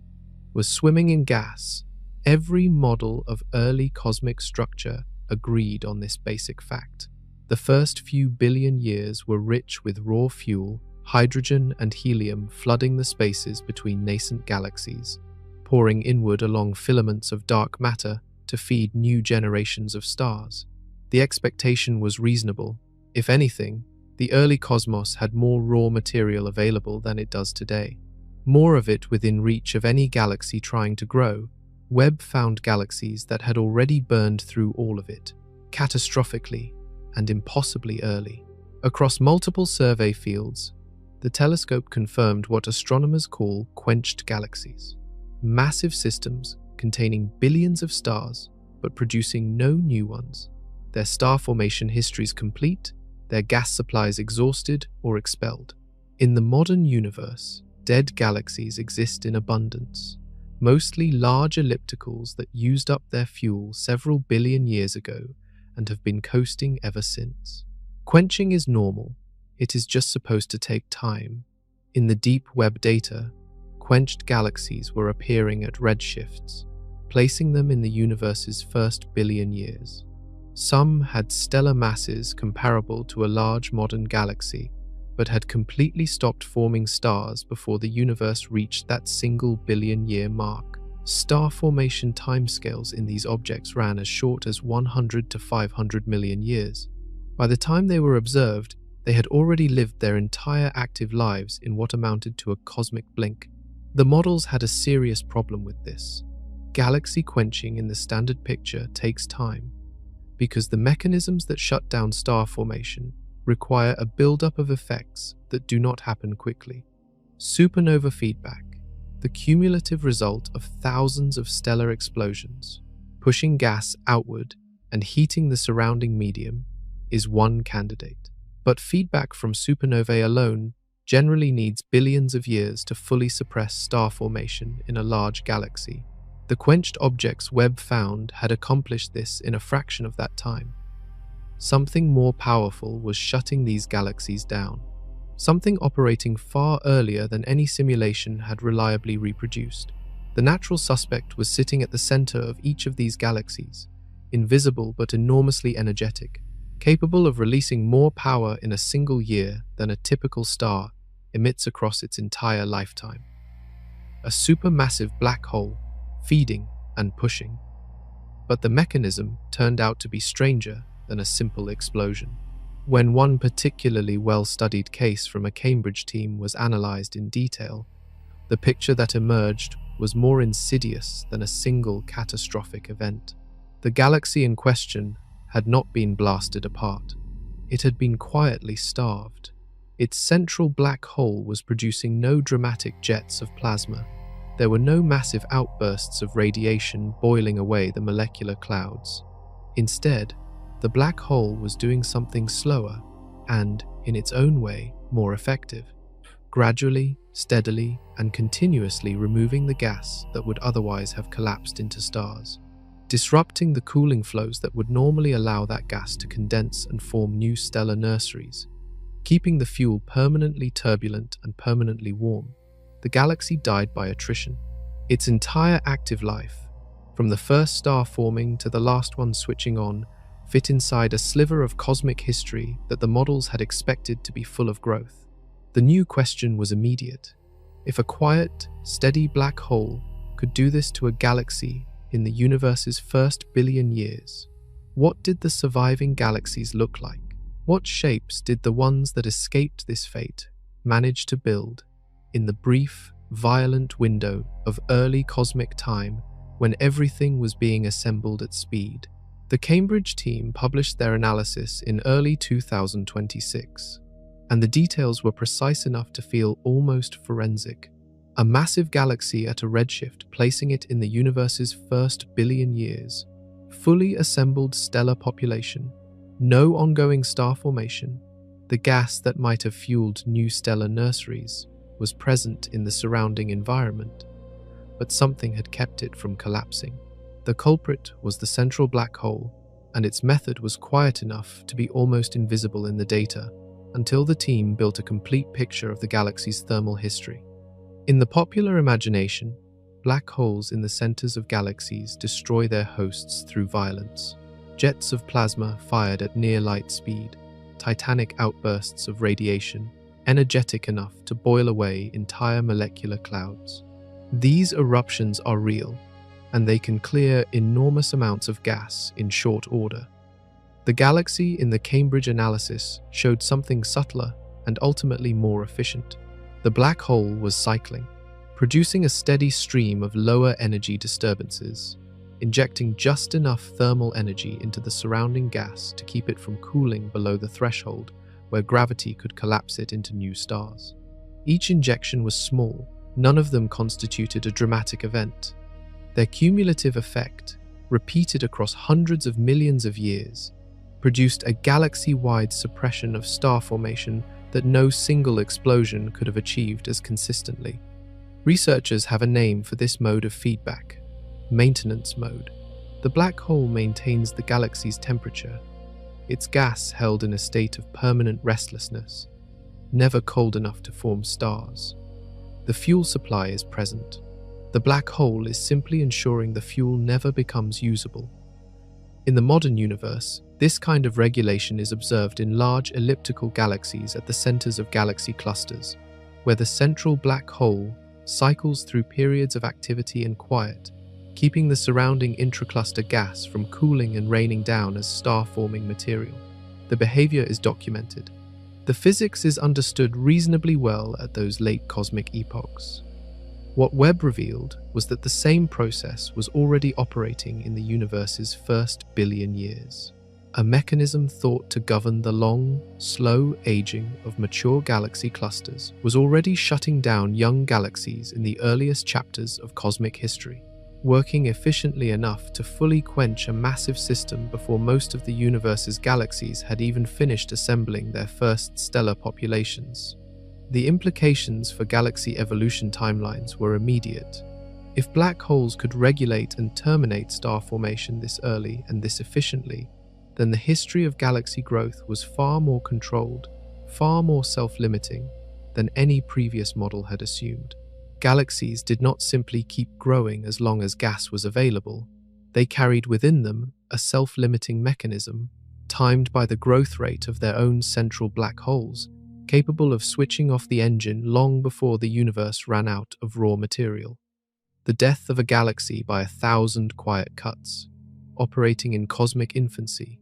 was swimming in gas. Every model of early cosmic structure agreed on this basic fact. The first few billion years were rich with raw fuel hydrogen and helium flooding the spaces between nascent galaxies, pouring inward along filaments of dark matter to feed new generations of stars. The expectation was reasonable. If anything, the early cosmos had more raw material available than it does today. More of it within reach of any galaxy trying to grow. Webb found galaxies that had already burned through all of it, catastrophically and impossibly early. Across multiple survey fields, the telescope confirmed what astronomers call quenched galaxies. Massive systems containing billions of stars, but producing no new ones. Their star formation histories complete, their gas supplies exhausted or expelled. In the modern universe, dead galaxies exist in abundance, mostly large ellipticals that used up their fuel several billion years ago and have been coasting ever since. Quenching is normal. It is just supposed to take time. In the deep Webb data, quenched galaxies were appearing at redshifts, placing them in the universe's first billion years. Some had stellar masses comparable to a large modern galaxy, but had completely stopped forming stars before the universe reached that single billion-year mark. Star formation timescales in these objects ran as short as 100 to 500 million years. By the time they were observed, they had already lived their entire active lives in what amounted to a cosmic blink. The models had a serious problem with this. Galaxy quenching in the standard picture takes time, because the mechanisms that shut down star formation require a buildup of effects that do not happen quickly. Supernova feedback, the cumulative result of thousands of stellar explosions, pushing gas outward and heating the surrounding medium, is one candidate. But feedback from supernovae alone generally needs billions of years to fully suppress star formation in a large galaxy. The quenched objects Webb found had accomplished this in a fraction of that time. Something more powerful was shutting these galaxies down, something operating far earlier than any simulation had reliably reproduced. The natural suspect was sitting at the center of each of these galaxies, invisible but enormously energetic, capable of releasing more power in a single year than a typical star emits across its entire lifetime. A supermassive black hole, feeding and pushing. But the mechanism turned out to be stranger than a simple explosion. When one particularly well-studied case from a Cambridge team was analyzed in detail, the picture that emerged was more insidious than a single catastrophic event. The galaxy in question had not been blasted apart. It had been quietly starved. Its central black hole was producing no dramatic jets of plasma. There were no massive outbursts of radiation boiling away the molecular clouds. Instead, the black hole was doing something slower and, in its own way, more effective, gradually, steadily, and continuously removing the gas that would otherwise have collapsed into stars, disrupting the cooling flows that would normally allow that gas to condense and form new stellar nurseries, keeping the fuel permanently turbulent and permanently warm. The galaxy died by attrition. Its entire active life, from the first star forming to the last one switching on, fit inside a sliver of cosmic history that the models had expected to be full of growth. The new question was immediate. If a quiet, steady black hole could do this to a galaxy in the universe's first billion years, what did the surviving galaxies look like? What shapes did the ones that escaped this fate manage to build in the brief, violent window of early cosmic time when everything was being assembled at speed? The Cambridge team published their analysis in early 2026, and the details were precise enough to feel almost forensic. A massive galaxy at a redshift, placing it in the universe's first billion years. Fully assembled stellar population. No ongoing star formation. The gas that might have fueled new stellar nurseries was present in the surrounding environment, but something had kept it from collapsing. The culprit was the central black hole, and its method was quiet enough to be almost invisible in the data, until the team built a complete picture of the galaxy's thermal history. In the popular imagination, black holes in the centers of galaxies destroy their hosts through violence. Jets of plasma fired at near light speed, titanic outbursts of radiation, energetic enough to boil away entire molecular clouds. These eruptions are real, and they can clear enormous amounts of gas in short order. The galaxy in the Cambridge analysis showed something subtler and ultimately more efficient. The black hole was cycling, producing a steady stream of lower energy disturbances, injecting just enough thermal energy into the surrounding gas to keep it from cooling below the threshold where gravity could collapse it into new stars. Each injection was small, none of them constituted a dramatic event. Their cumulative effect, repeated across hundreds of millions of years, produced a galaxy-wide suppression of star formation that no single explosion could have achieved as consistently. Researchers have a name for this mode of feedback: maintenance mode. The black hole maintains the galaxy's temperature, its gas held in a state of permanent restlessness, never cold enough to form stars. The fuel supply is present. The black hole is simply ensuring the fuel never becomes usable. In the modern universe, this kind of regulation is observed in large elliptical galaxies at the centers of galaxy clusters, where the central black hole cycles through periods of activity and quiet, keeping the surrounding intracluster gas from cooling and raining down as star-forming material. The behavior is documented. The physics is understood reasonably well at those late cosmic epochs. What Webb revealed was that the same process was already operating in the universe's first billion years. A mechanism thought to govern the long, slow aging of mature galaxy clusters was already shutting down young galaxies in the earliest chapters of cosmic history, working efficiently enough to fully quench a massive system before most of the universe's galaxies had even finished assembling their first stellar populations. The implications for galaxy evolution timelines were immediate. If black holes could regulate and terminate star formation this early and this efficiently, then the history of galaxy growth was far more controlled, far more self-limiting than any previous model had assumed. Galaxies did not simply keep growing as long as gas was available. They carried within them a self-limiting mechanism, timed by the growth rate of their own central black holes, capable of switching off the engine long before the universe ran out of raw material. The death of a galaxy by 1,000 quiet cuts, operating in cosmic infancy.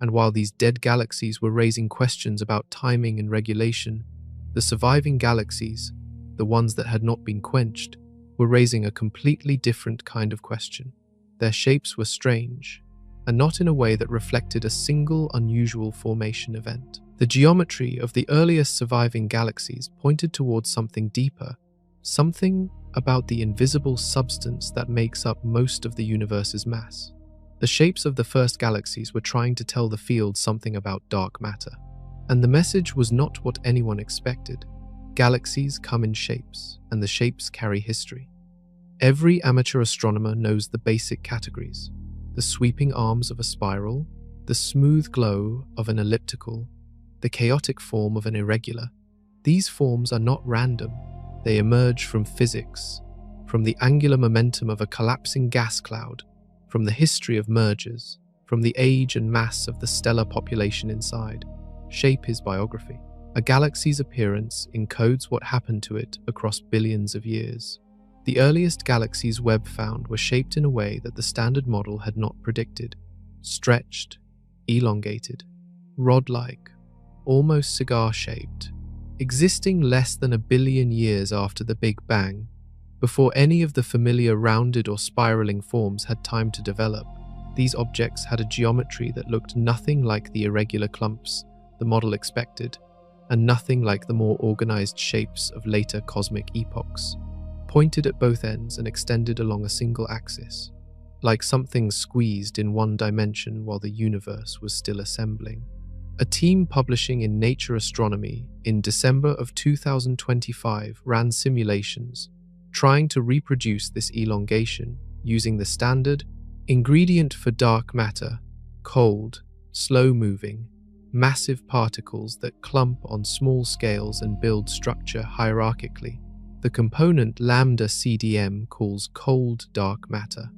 And while these dead galaxies were raising questions about timing and regulation, the surviving galaxies, the ones that had not been quenched, were raising a completely different kind of question. Their shapes were strange, and not in a way that reflected a single unusual formation event. The geometry of the earliest surviving galaxies pointed towards something deeper, something about the invisible substance that makes up most of the universe's mass. The shapes of the first galaxies were trying to tell the field something about dark matter. And the message was not what anyone expected. Galaxies come in shapes, and the shapes carry history. Every amateur astronomer knows the basic categories: the sweeping arms of a spiral, the smooth glow of an elliptical, the chaotic form of an irregular. These forms are not random. They emerge from physics, from the angular momentum of a collapsing gas cloud, from the history of mergers, from the age and mass of the stellar population inside. Shape is biography. A galaxy's appearance encodes what happened to it across billions of years. The earliest galaxies Webb found were shaped in a way that the standard model had not predicted. Stretched, elongated, rod-like, almost cigar-shaped, existing less than 1 billion years after the Big Bang, before any of the familiar rounded or spiraling forms had time to develop. These objects had a geometry that looked nothing like the irregular clumps the model expected, and nothing like the more organized shapes of later cosmic epochs, pointed at both ends and extended along a single axis, like something squeezed in one dimension while the universe was still assembling. A team publishing in Nature Astronomy in December of 2025 ran simulations trying to reproduce this elongation using the standard ingredient for dark matter: cold, slow-moving, massive particles that clump on small scales and build structure hierarchically. The component lambda CDM calls cold dark matter.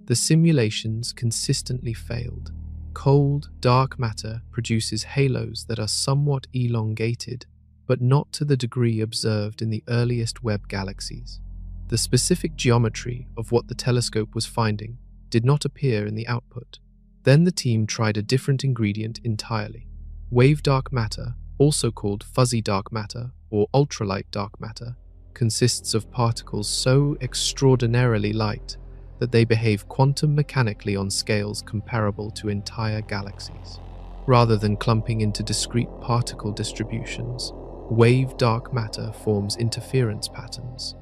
The simulations consistently failed. Cold dark matter produces halos that are somewhat elongated, but not to the degree observed in the earliest Webb galaxies. The specific geometry of what the telescope was finding did not appear in the output. Then the team tried a different ingredient entirely. Wave dark matter, also called fuzzy dark matter or ultralight dark matter, consists of particles so extraordinarily light that they behave quantum mechanically on scales comparable to entire galaxies. Rather than clumping into discrete particle distributions, wave dark matter forms interference patterns,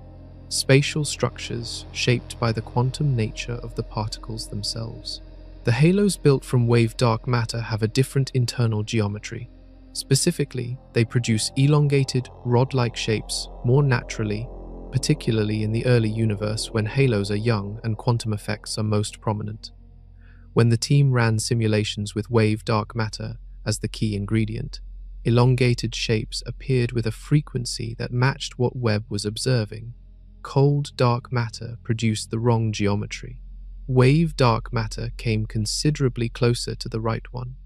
spatial structures shaped by the quantum nature of the particles themselves. The halos built from wave dark matter have a different internal geometry. Specifically, they produce elongated, rod-like shapes more naturally, particularly in the early universe when halos are young and quantum effects are most prominent. When the team ran simulations with wave dark matter as the key ingredient, elongated shapes appeared with a frequency that matched what Webb was observing. Cold dark matter produced the wrong geometry. Wave dark matter came considerably closer to the right one.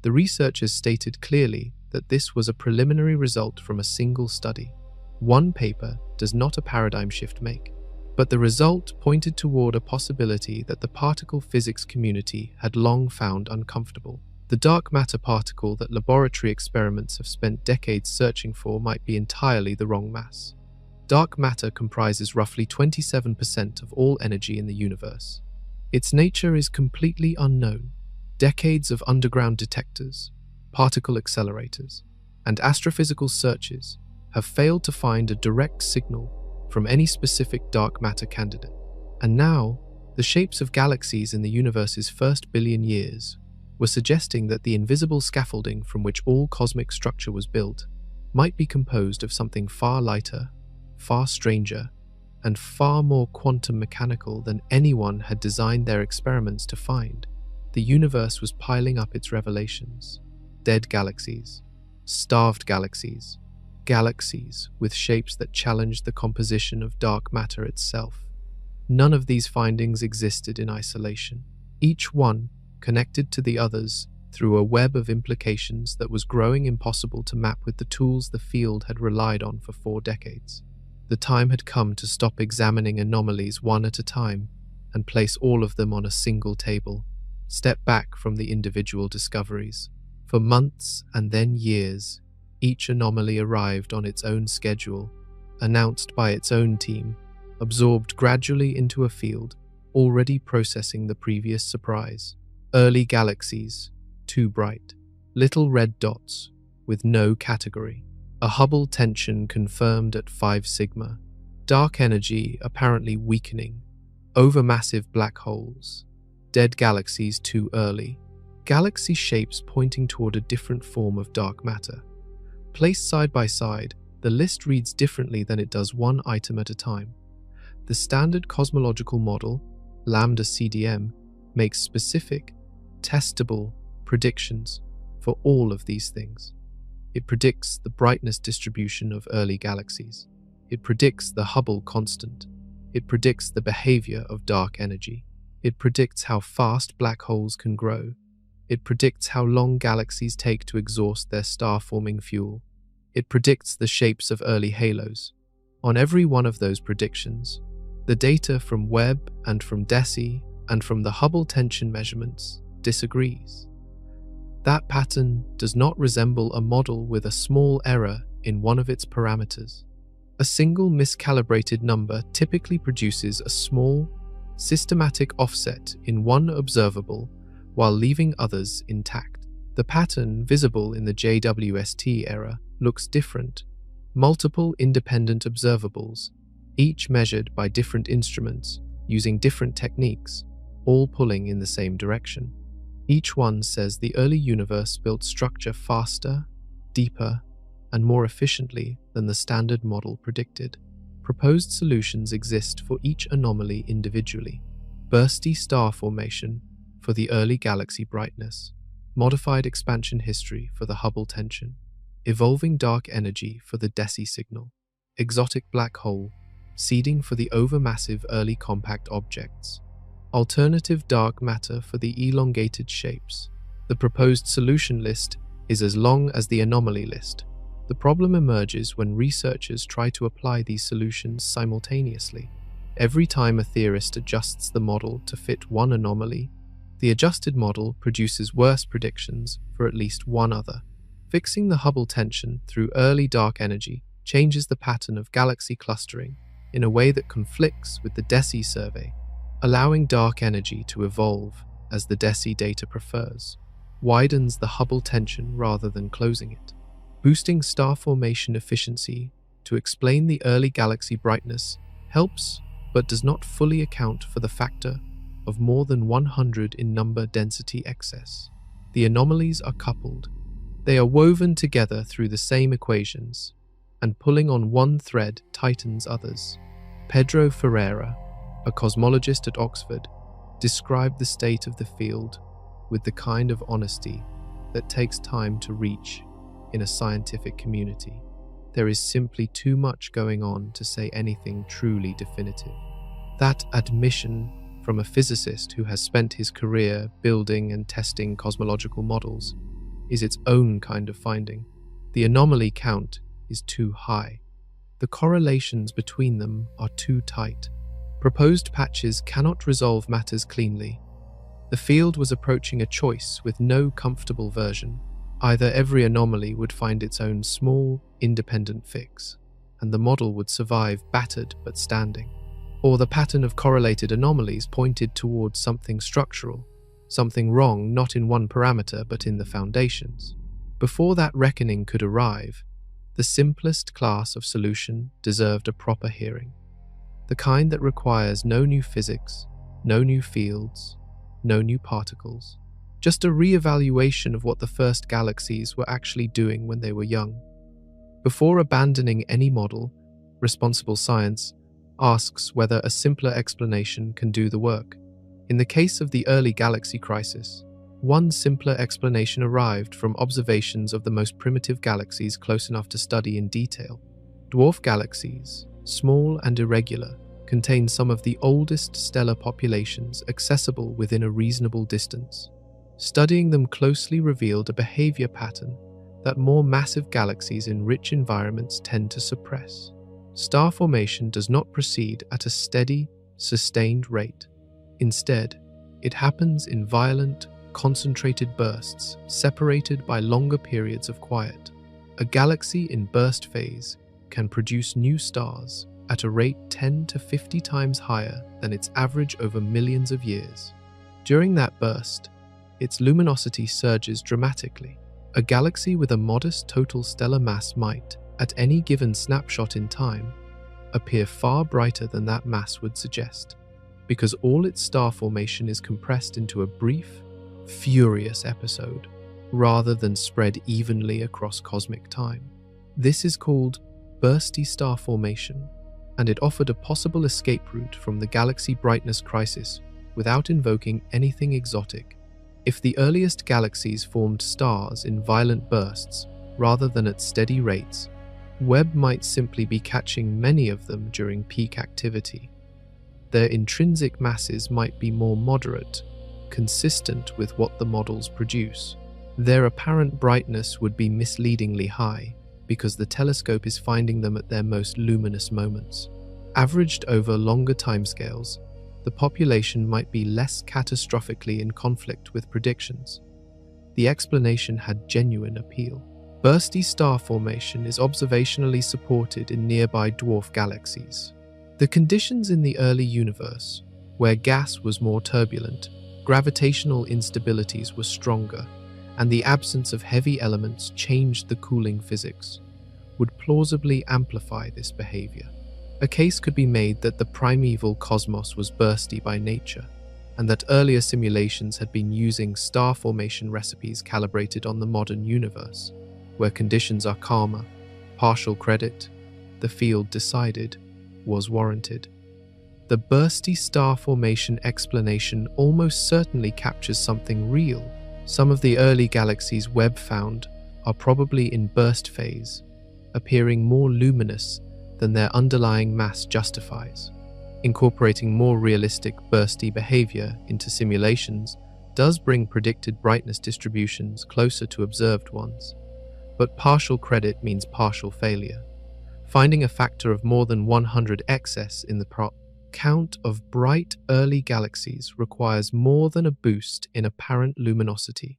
The researchers stated clearly that this was a preliminary result from a single study. One paper does not a paradigm shift make, but the result pointed toward a possibility that the particle physics community had long found uncomfortable. The dark matter particle that laboratory experiments have spent decades searching for might be entirely the wrong mass. Dark matter comprises roughly 27% of all energy in the universe. Its nature is completely unknown. Decades of underground detectors, particle accelerators, and astrophysical searches have failed to find a direct signal from any specific dark matter candidate. And now, the shapes of galaxies in the universe's first billion years were suggesting that the invisible scaffolding from which all cosmic structure was built might be composed of something far lighter, far stranger, and far more quantum mechanical than anyone had designed their experiments to find. The universe was piling up its revelations. Dead galaxies, starved galaxies, galaxies with shapes that challenged the composition of dark matter itself. None of these findings existed in isolation. Each one connected to the others through a web of implications that was growing impossible to map with the tools the field had relied on for 4 decades. The time had come to stop examining anomalies one at a time and place all of them on a single table. Step back from the individual discoveries. For months and then years, each anomaly arrived on its own schedule, announced by its own team, absorbed gradually into a field already processing the previous surprise. Early galaxies, too bright. Little red dots with no category. A Hubble tension confirmed at 5 sigma. Dark energy apparently weakening. Overmassive black holes. Dead galaxies too early. Galaxy shapes pointing toward a different form of dark matter. Placed side by side, the list reads differently than it does one item at a time. The standard cosmological model, lambda CDM, makes specific, testable predictions for all of these things. It predicts the brightness distribution of early galaxies. It predicts the Hubble constant. It predicts the behavior of dark energy. It predicts how fast black holes can grow. It predicts how long galaxies take to exhaust their star-forming fuel. It predicts the shapes of early halos. On every one of those predictions, the data from Webb and from DESI and from the Hubble tension measurements disagrees. That pattern does not resemble a model with a small error in one of its parameters. A single miscalibrated number typically produces a small, systematic offset in one observable while leaving others intact. The pattern visible in the JWST error looks different. Multiple independent observables, each measured by different instruments using different techniques, all pulling in the same direction. Each one says the early universe built structure faster, deeper, and more efficiently than the standard model predicted. Proposed solutions exist for each anomaly individually. Bursty star formation for the early galaxy brightness, modified expansion history for the Hubble tension, evolving dark energy for the DESI signal, exotic black hole, seeding for the overmassive early compact objects, alternative dark matter for the elongated shapes. The proposed solution list is as long as the anomaly list. The problem emerges when researchers try to apply these solutions simultaneously. Every time a theorist adjusts the model to fit one anomaly, the adjusted model produces worse predictions for at least one other. Fixing the Hubble tension through early dark energy changes the pattern of galaxy clustering in a way that conflicts with the DESI survey, allowing dark energy to evolve as the DESI data prefers, widens the Hubble tension rather than closing it. Boosting star formation efficiency to explain the early galaxy brightness helps, but does not fully account for the factor of more than 100 in number density excess. The anomalies are coupled. They are woven together through the same equations, and pulling on one thread tightens others. Pedro Ferreira, a cosmologist at Oxford, described the state of the field with the kind of honesty that takes time to reach in a scientific community. There is simply too much going on to say anything truly definitive. That admission from a physicist who has spent his career building and testing cosmological models is its own kind of finding. The anomaly count is too high. The correlations between them are too tight. Proposed patches cannot resolve matters cleanly. The field was approaching a choice with no comfortable version. Either every anomaly would find its own small, independent fix, and the model would survive battered but standing, or the pattern of correlated anomalies pointed towards something structural, something wrong not in one parameter but in the foundations. Before that reckoning could arrive, the simplest class of solution deserved a proper hearing, the kind that requires no new physics, no new fields, no new particles, just a re-evaluation of what the first galaxies were actually doing when they were young. Before abandoning any model, responsible science asks whether a simpler explanation can do the work. In the case of the early galaxy crisis, one simpler explanation arrived from observations of the most primitive galaxies close enough to study in detail. Dwarf galaxies, small and irregular, contain some of the oldest stellar populations accessible within a reasonable distance. Studying them closely revealed a behavior pattern that more massive galaxies in rich environments tend to suppress. Star formation does not proceed at a steady, sustained rate. Instead, it happens in violent, concentrated bursts, separated by longer periods of quiet. A galaxy in burst phase can produce new stars at a rate 10 to 50 times higher than its average over millions of years. During that burst, its luminosity surges dramatically. A galaxy with a modest total stellar mass might, at any given snapshot in time, appear far brighter than that mass would suggest, because all its star formation is compressed into a brief, furious episode, rather than spread evenly across cosmic time. This is called bursty star formation, and it offered a possible escape route from the galaxy brightness crisis without invoking anything exotic. If the earliest galaxies formed stars in violent bursts rather than at steady rates, Webb might simply be catching many of them during peak activity. Their intrinsic masses might be more moderate, consistent with what the models produce. Their apparent brightness would be misleadingly high because the telescope is finding them at their most luminous moments. Averaged over longer timescales, the population might be less catastrophically in conflict with predictions. The explanation had genuine appeal. Bursty star formation is observationally supported in nearby dwarf galaxies. The conditions in the early universe, where gas was more turbulent, gravitational instabilities were stronger, and the absence of heavy elements changed the cooling physics, would plausibly amplify this behavior. A case could be made that the primeval cosmos was bursty by nature, and that earlier simulations had been using star formation recipes calibrated on the modern universe, where conditions are calmer. Partial credit, the field decided, was warranted. The bursty star formation explanation almost certainly captures something real. Some of the early galaxies Webb found are probably in burst phase, appearing more luminous than their underlying mass justifies. Incorporating more realistic bursty behavior into simulations does bring predicted brightness distributions closer to observed ones, But partial credit means partial failure. Finding a factor of more than 100 excess in the count of bright early galaxies requires more than a boost in apparent luminosity.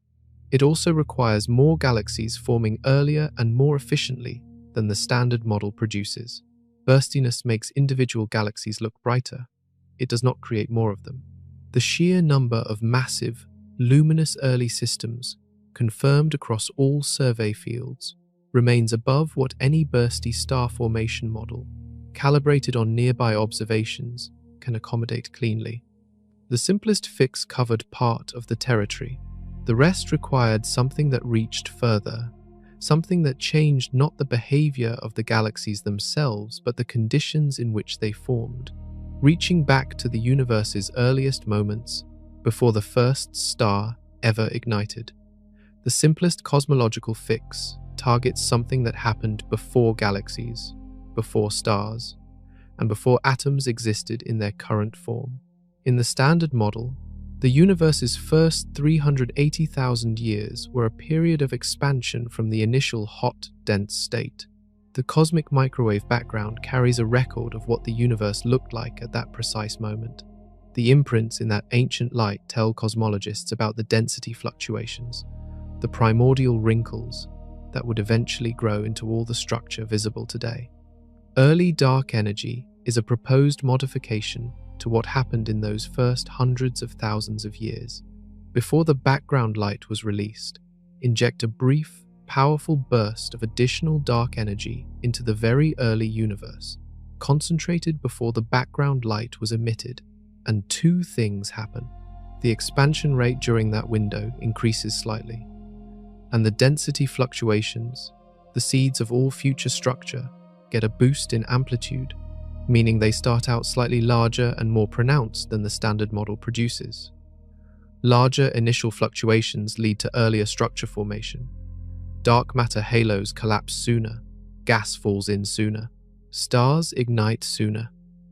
It also requires more galaxies forming earlier and more efficiently than the standard model produces. Burstiness makes individual galaxies look brighter. It does not create more of them. The sheer number of massive, luminous early systems, confirmed across all survey fields, remains above what any bursty star formation model, calibrated on nearby observations, can accommodate cleanly. The simplest fix covered part of the territory. The rest required something that reached further, something that changed not the behavior of the galaxies themselves, but the conditions in which they formed, reaching back to the universe's earliest moments before the first star ever ignited. The simplest cosmological fix targets something that happened before galaxies, before stars, and before atoms existed in their current form. In the standard model, the universe's first 380,000 years were a period of expansion from the initial hot, dense state. The cosmic microwave background carries a record of what the universe looked like at that precise moment. The imprints in that ancient light tell cosmologists about the density fluctuations, the primordial wrinkles that would eventually grow into all the structure visible today. Early dark energy is a proposed modification to what happened in those first hundreds of thousands of years. Before the background light was released, inject a brief, powerful burst of additional dark energy into the very early universe, concentrated before the background light was emitted, and two things happen. The expansion rate during that window increases slightly, and the density fluctuations, the seeds of all future structure, get a boost in amplitude, meaning they start out slightly larger and more pronounced than the standard model produces. Larger initial fluctuations lead to earlier structure formation. Dark matter halos collapse sooner, gas falls in sooner, stars ignite sooner,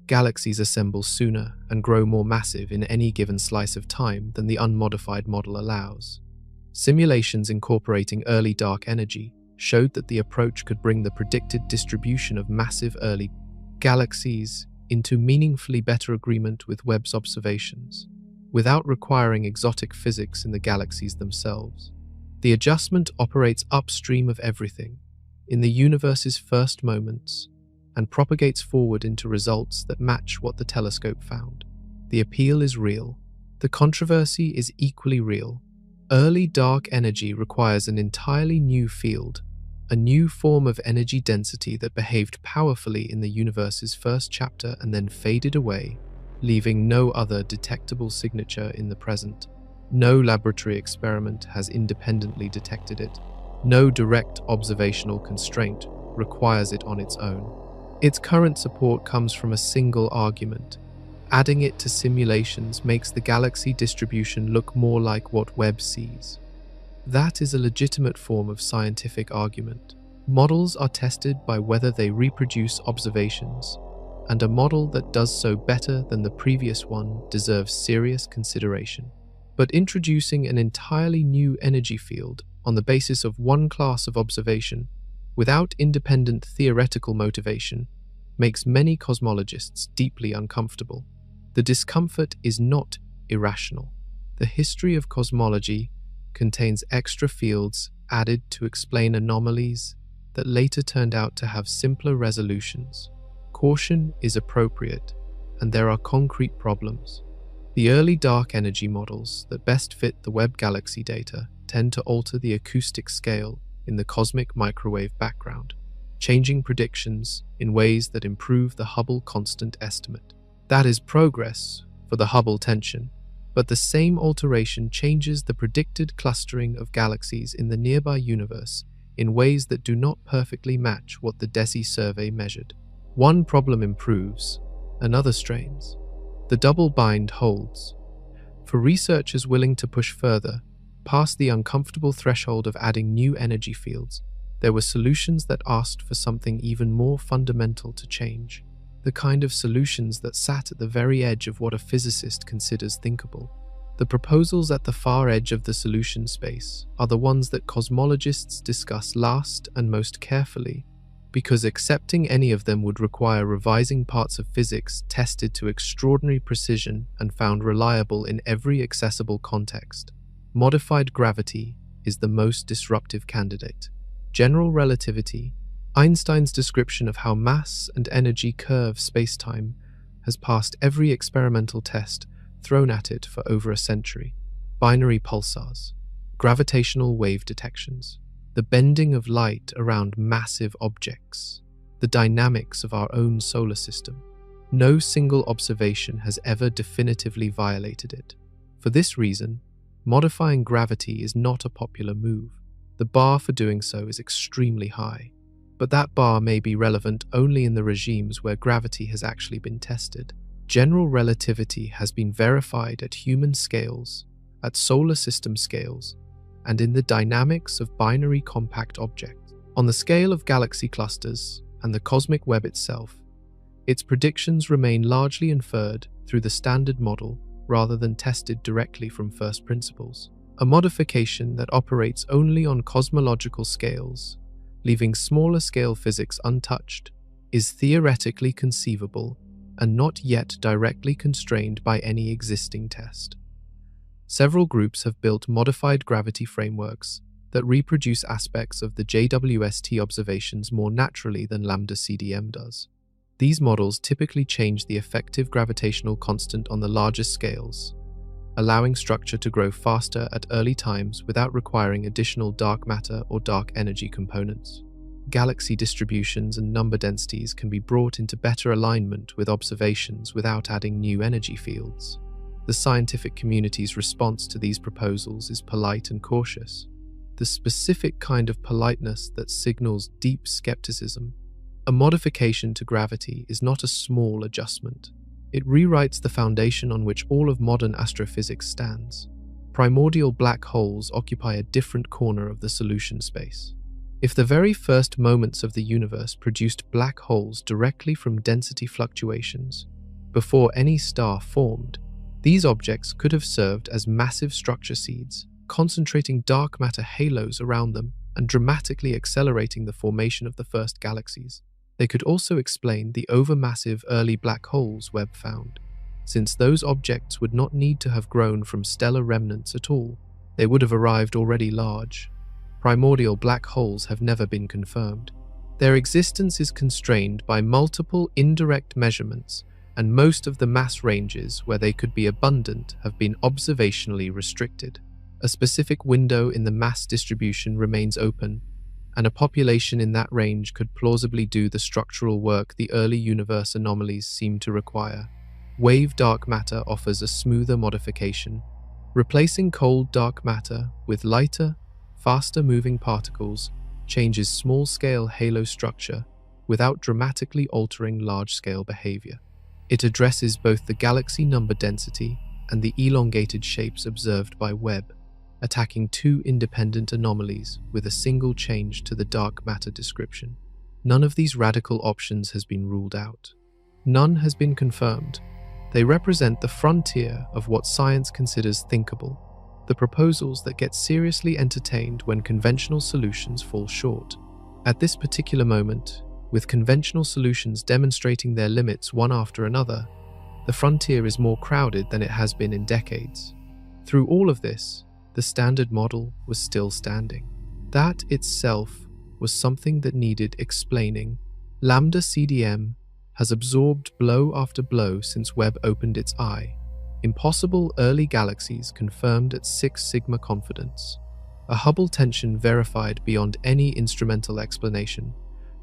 galaxies assemble sooner and grow more massive in any given slice of time than the unmodified model allows. Simulations incorporating early dark energy showed that the approach could bring the predicted distribution of massive early galaxies into meaningfully better agreement with Webb's observations, without requiring exotic physics in the galaxies themselves. The adjustment operates upstream of everything, in the universe's first moments, and propagates forward into results that match what the telescope found. The appeal is real. The controversy is equally real. Early dark energy requires an entirely new field, a new form of energy density that behaved powerfully in the universe's first chapter and then faded away, leaving no other detectable signature in the present. No laboratory experiment has independently detected it. No direct observational constraint requires it on its own. Its current support comes from a single argument. Adding it to simulations makes the galaxy distribution look more like what Webb sees. That is a legitimate form of scientific argument. Models are tested by whether they reproduce observations, and a model that does so better than the previous one deserves serious consideration. But introducing an entirely new energy field on the basis of one class of observation, without independent theoretical motivation, makes many cosmologists deeply uncomfortable. The discomfort is not irrational. The history of cosmology contains extra fields added to explain anomalies that later turned out to have simpler resolutions. Caution is appropriate, and there are concrete problems. The early dark energy models that best fit the Webb galaxy data tend to alter the acoustic scale in the cosmic microwave background, changing predictions in ways that improve the Hubble constant estimate. That is progress for the Hubble tension, but the same alteration changes the predicted clustering of galaxies in the nearby universe in ways that do not perfectly match what the DESI survey measured. One problem improves, another strains. The double bind holds. For researchers willing to push further, past the uncomfortable threshold of adding new energy fields, there were solutions that asked for something even more fundamental to change. The kind of solutions that sat at the very edge of what a physicist considers thinkable. The proposals at the far edge of the solution space are the ones that cosmologists discuss last and most carefully, because accepting any of them would require revising parts of physics tested to extraordinary precision and found reliable in every accessible context. Modified gravity is the most disruptive candidate. General relativity, Einstein's description of how mass and energy curve spacetime, has passed every experimental test thrown at it for over a century. Binary pulsars, gravitational wave detections, the bending of light around massive objects, the dynamics of our own solar system. No single observation has ever definitively violated it. For this reason, modifying gravity is not a popular move. The bar for doing so is extremely high, but that bar may be relevant only in the regimes where gravity has actually been tested. General relativity has been verified at human scales, at solar system scales, and in the dynamics of binary compact objects. On the scale of galaxy clusters and the cosmic web itself, its predictions remain largely inferred through the standard model rather than tested directly from first principles. A modification that operates only on cosmological scales, leaving smaller scale physics untouched, is theoretically conceivable and not yet directly constrained by any existing test. Several groups have built modified gravity frameworks that reproduce aspects of the JWST observations more naturally than lambda CDM does. These models typically change the effective gravitational constant on the largest scales, allowing structure to grow faster at early times without requiring additional dark matter or dark energy components. Galaxy distributions and number densities can be brought into better alignment with observations without adding new energy fields. The scientific community's response to these proposals is polite and cautious, the specific kind of politeness that signals deep skepticism. A modification to gravity is not a small adjustment. It rewrites the foundation on which all of modern astrophysics stands. Primordial black holes occupy a different corner of the solution space. If the very first moments of the universe produced black holes directly from density fluctuations, before any star formed, these objects could have served as massive structure seeds, concentrating dark matter halos around them and dramatically accelerating the formation of the first galaxies. They could also explain the overmassive early black holes Webb found, since those objects would not need to have grown from stellar remnants at all. They would have arrived already large. Primordial black holes have never been confirmed. Their existence is constrained by multiple indirect measurements, and most of the mass ranges where they could be abundant have been observationally restricted. A specific window in the mass distribution remains open, and a population in that range could plausibly do the structural work the early universe anomalies seem to require. Wave dark matter offers a smoother modification, replacing cold dark matter with lighter, faster-moving particles changes small-scale halo structure without dramatically altering large-scale behavior. It addresses both the galaxy number density and the elongated shapes observed by Webb, attacking two independent anomalies with a single change to the dark matter description. None of these radical options has been ruled out. None has been confirmed. They represent the frontier of what science considers thinkable, the proposals that get seriously entertained when conventional solutions fall short. At this particular moment, with conventional solutions demonstrating their limits one after another, the frontier is more crowded than it has been in decades. Through all of this, the standard model was still standing. That itself was something that needed explaining. Lambda CDM has absorbed blow after blow since Webb opened its eye. Impossible early galaxies confirmed at 6 sigma confidence. A Hubble tension verified beyond any instrumental explanation.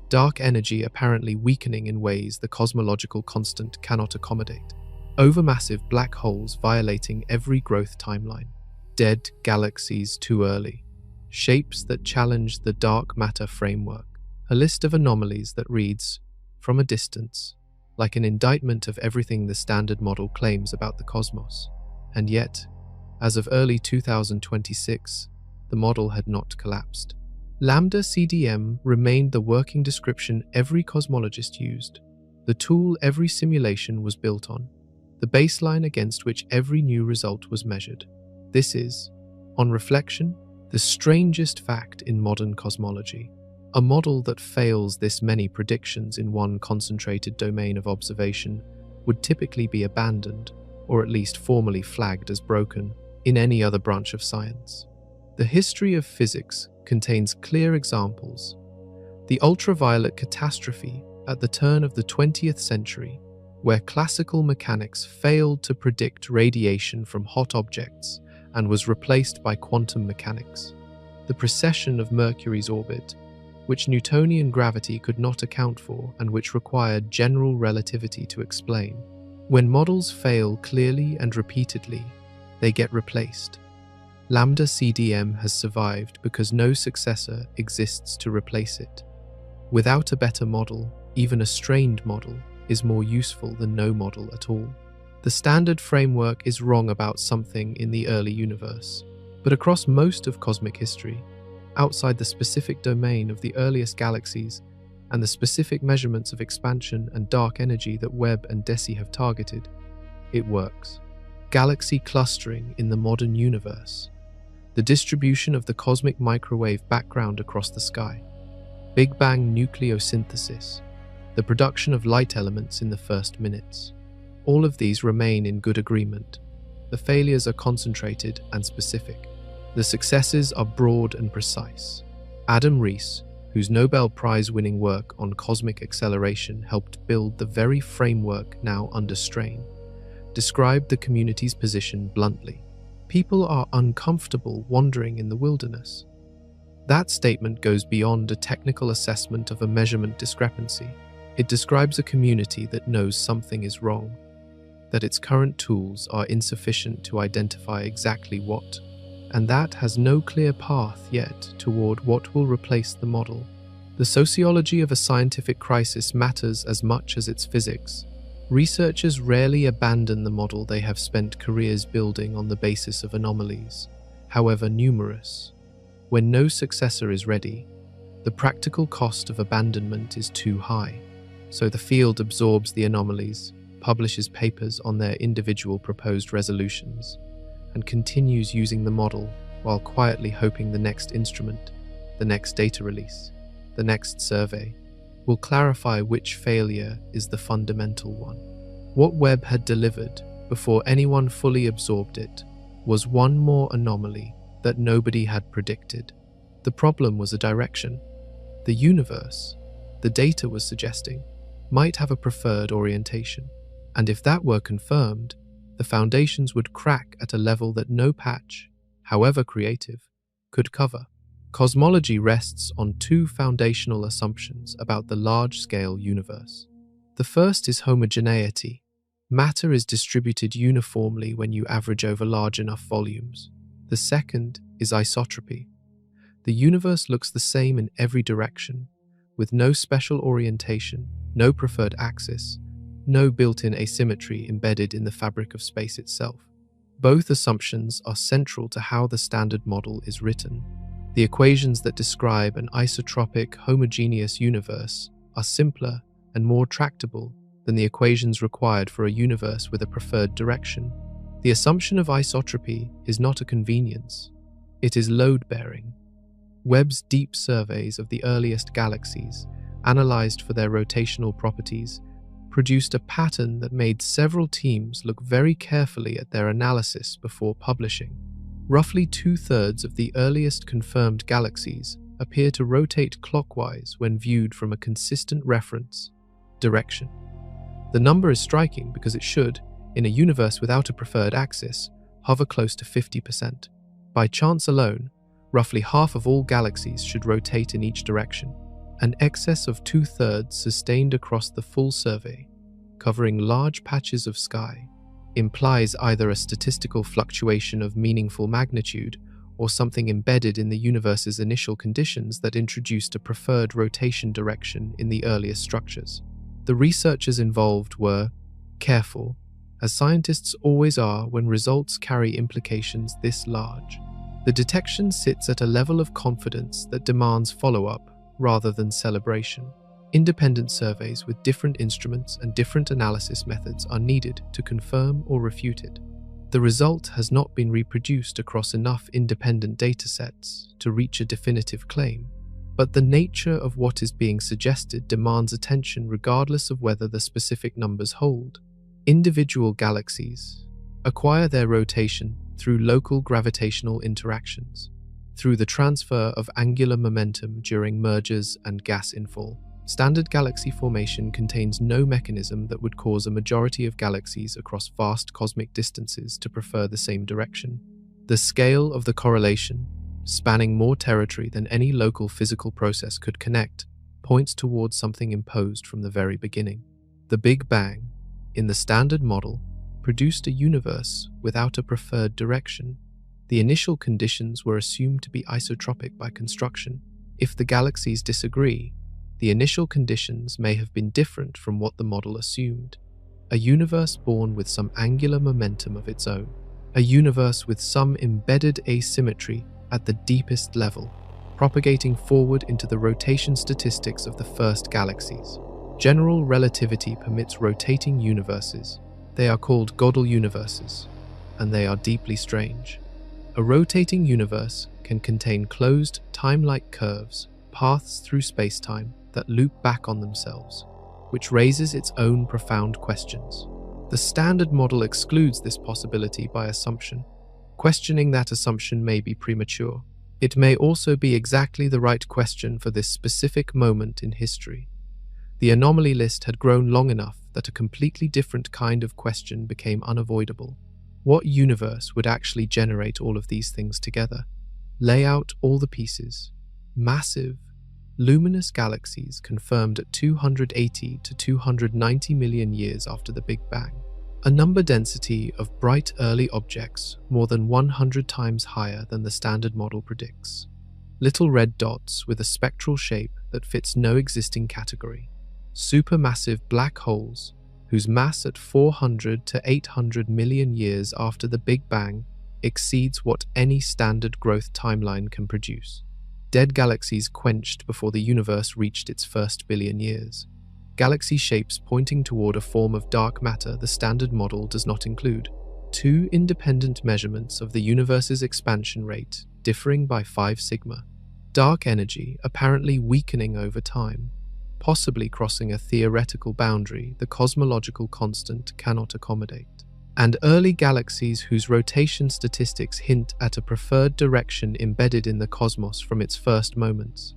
Dark energy apparently weakening in ways the cosmological constant cannot accommodate. Overmassive black holes violating every growth timeline. Dead galaxies too early. Shapes that challenge the dark matter framework. A list of anomalies that reads, from a distance, like an indictment of everything the standard model claims about the cosmos. And yet, as of early 2026, the model had not collapsed. Lambda CDM remained the working description every cosmologist used, the tool every simulation was built on, the baseline against which every new result was measured. This is, on reflection, the strangest fact in modern cosmology. A model that fails this many predictions in one concentrated domain of observation would typically be abandoned, or at least formally flagged as broken, in any other branch of science. The history of physics contains clear examples. The ultraviolet catastrophe at the turn of the 20th century, where classical mechanics failed to predict radiation from hot objects and was replaced by quantum mechanics. The precession of Mercury's orbit, which Newtonian gravity could not account for and which required general relativity to explain. When models fail clearly and repeatedly, they get replaced. Lambda CDM has survived because no successor exists to replace it. Without a better model, even a strained model is more useful than no model at all. The standard framework is wrong about something in the early universe, but across most of cosmic history, outside the specific domain of the earliest galaxies and the specific measurements of expansion and dark energy that Webb and DESI have targeted, it works. Galaxy clustering in the modern universe, the distribution of the cosmic microwave background across the sky, Big Bang nucleosynthesis, the production of light elements in the first minutes. All of these remain in good agreement. The failures are concentrated and specific. The successes are broad and precise. Adam Rees, whose Nobel Prize-winning work on cosmic acceleration helped build the very framework now under strain, described the community's position bluntly. People are uncomfortable wandering in the wilderness. That statement goes beyond a technical assessment of a measurement discrepancy. It describes a community that knows something is wrong, that its current tools are insufficient to identify exactly what, and that has no clear path yet toward what will replace the model. The sociology of a scientific crisis matters as much as its physics. Researchers rarely abandon the model they have spent careers building on the basis of anomalies, however numerous. When no successor is ready, the practical cost of abandonment is too high, so the field absorbs the anomalies, publishes papers on their individual proposed resolutions, and continues using the model while quietly hoping the next instrument, the next data release, the next survey, will clarify which failure is the fundamental one. What Webb had delivered, before anyone fully absorbed it, was one more anomaly that nobody had predicted. The problem was a direction. The universe, the data was suggesting, might have a preferred orientation, and if that were confirmed, the foundations would crack at a level that no patch, however creative, could cover. Cosmology rests on two foundational assumptions about the large-scale universe. The first is homogeneity. Matter is distributed uniformly when you average over large enough volumes. The second is isotropy. The universe looks the same in every direction, with no special orientation, no preferred axis, no built-in asymmetry embedded in the fabric of space itself. Both assumptions are central to how the standard model is written. The equations that describe an isotropic, homogeneous universe are simpler and more tractable than the equations required for a universe with a preferred direction. The assumption of isotropy is not a convenience. It is load-bearing. Webb's deep surveys of the earliest galaxies, analyzed for their rotational properties, produced a pattern that made several teams look very carefully at their analysis before publishing. Roughly 2/3 of the earliest confirmed galaxies appear to rotate clockwise when viewed from a consistent reference direction. The number is striking because it should, in a universe without a preferred axis, hover close to 50%. By chance alone, roughly half of all galaxies should rotate in each direction. An excess of 2/3 sustained across the full survey, covering large patches of sky, implies either a statistical fluctuation of meaningful magnitude or something embedded in the universe's initial conditions that introduced a preferred rotation direction in the earliest structures. The researchers involved were careful, as scientists always are when results carry implications this large. The detection sits at a level of confidence that demands follow-up rather than celebration. Independent surveys with different instruments and different analysis methods are needed to confirm or refute it. The result has not been reproduced across enough independent datasets to reach a definitive claim, but the nature of what is being suggested demands attention regardless of whether the specific numbers hold. Individual galaxies acquire their rotation through local gravitational interactions, through the transfer of angular momentum during mergers and gas infall. Standard galaxy formation contains no mechanism that would cause a majority of galaxies across vast cosmic distances to prefer the same direction. The scale of the correlation, spanning more territory than any local physical process could connect, points towards something imposed from the very beginning. The Big Bang, in the Standard model, produced a universe without a preferred direction. The initial conditions were assumed to be isotropic by construction. If the galaxies disagree, the initial conditions may have been different from what the model assumed. A universe born with some angular momentum of its own. A universe with some embedded asymmetry at the deepest level, propagating forward into the rotation statistics of the first galaxies. General relativity permits rotating universes. They are called Gödel universes, and they are deeply strange. A rotating universe can contain closed, time-like curves, paths through space-time that loop back on themselves, which raises its own profound questions. The Standard model excludes this possibility by assumption. Questioning that assumption may be premature. It may also be exactly the right question for this specific moment in history. The anomaly list had grown long enough that a completely different kind of question became unavoidable. What universe would actually generate all of these things together? Lay out all the pieces. Massive, luminous galaxies confirmed at 280 to 290 million years after the Big Bang. A number density of bright early objects more than 100 times higher than the Standard model predicts. Little red dots with a spectral shape that fits no existing category. Supermassive black holes whose mass at 400 to 800 million years after the Big Bang exceeds what any standard growth timeline can produce. Dead galaxies quenched before the universe reached its first billion years. Galaxy shapes pointing toward a form of dark matter the Standard model does not include. Two independent measurements of the universe's expansion rate differing by 5 sigma. Dark energy apparently weakening over time, possibly crossing a theoretical boundary the cosmological constant cannot accommodate. And early galaxies whose rotation statistics hint at a preferred direction embedded in the cosmos from its first moments.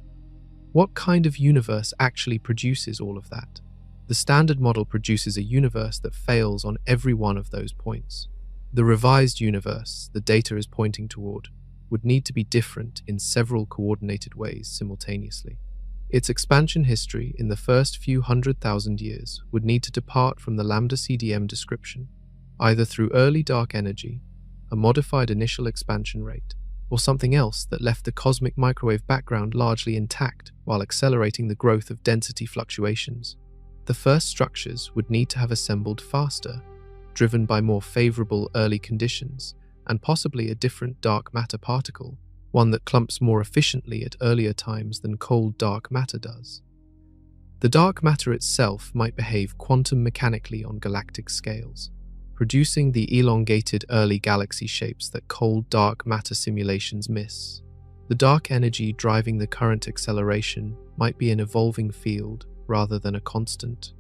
What kind of universe actually produces all of that? The Standard model produces a universe that fails on every one of those points. The revised universe the data is pointing toward would need to be different in several coordinated ways simultaneously. Its expansion history in the first few 100,000 years would need to depart from the lambda CDM description, either through early dark energy, a modified initial expansion rate, or something else that left the cosmic microwave background largely intact while accelerating the growth of density fluctuations. The first structures would need to have assembled faster, driven by more favorable early conditions, and possibly a different dark matter particle, one that clumps more efficiently at earlier times than cold dark matter does. The dark matter itself might behave quantum mechanically on galactic scales, producing the elongated early galaxy shapes that cold dark matter simulations miss. The dark energy driving the current acceleration might be an evolving field rather than a constant,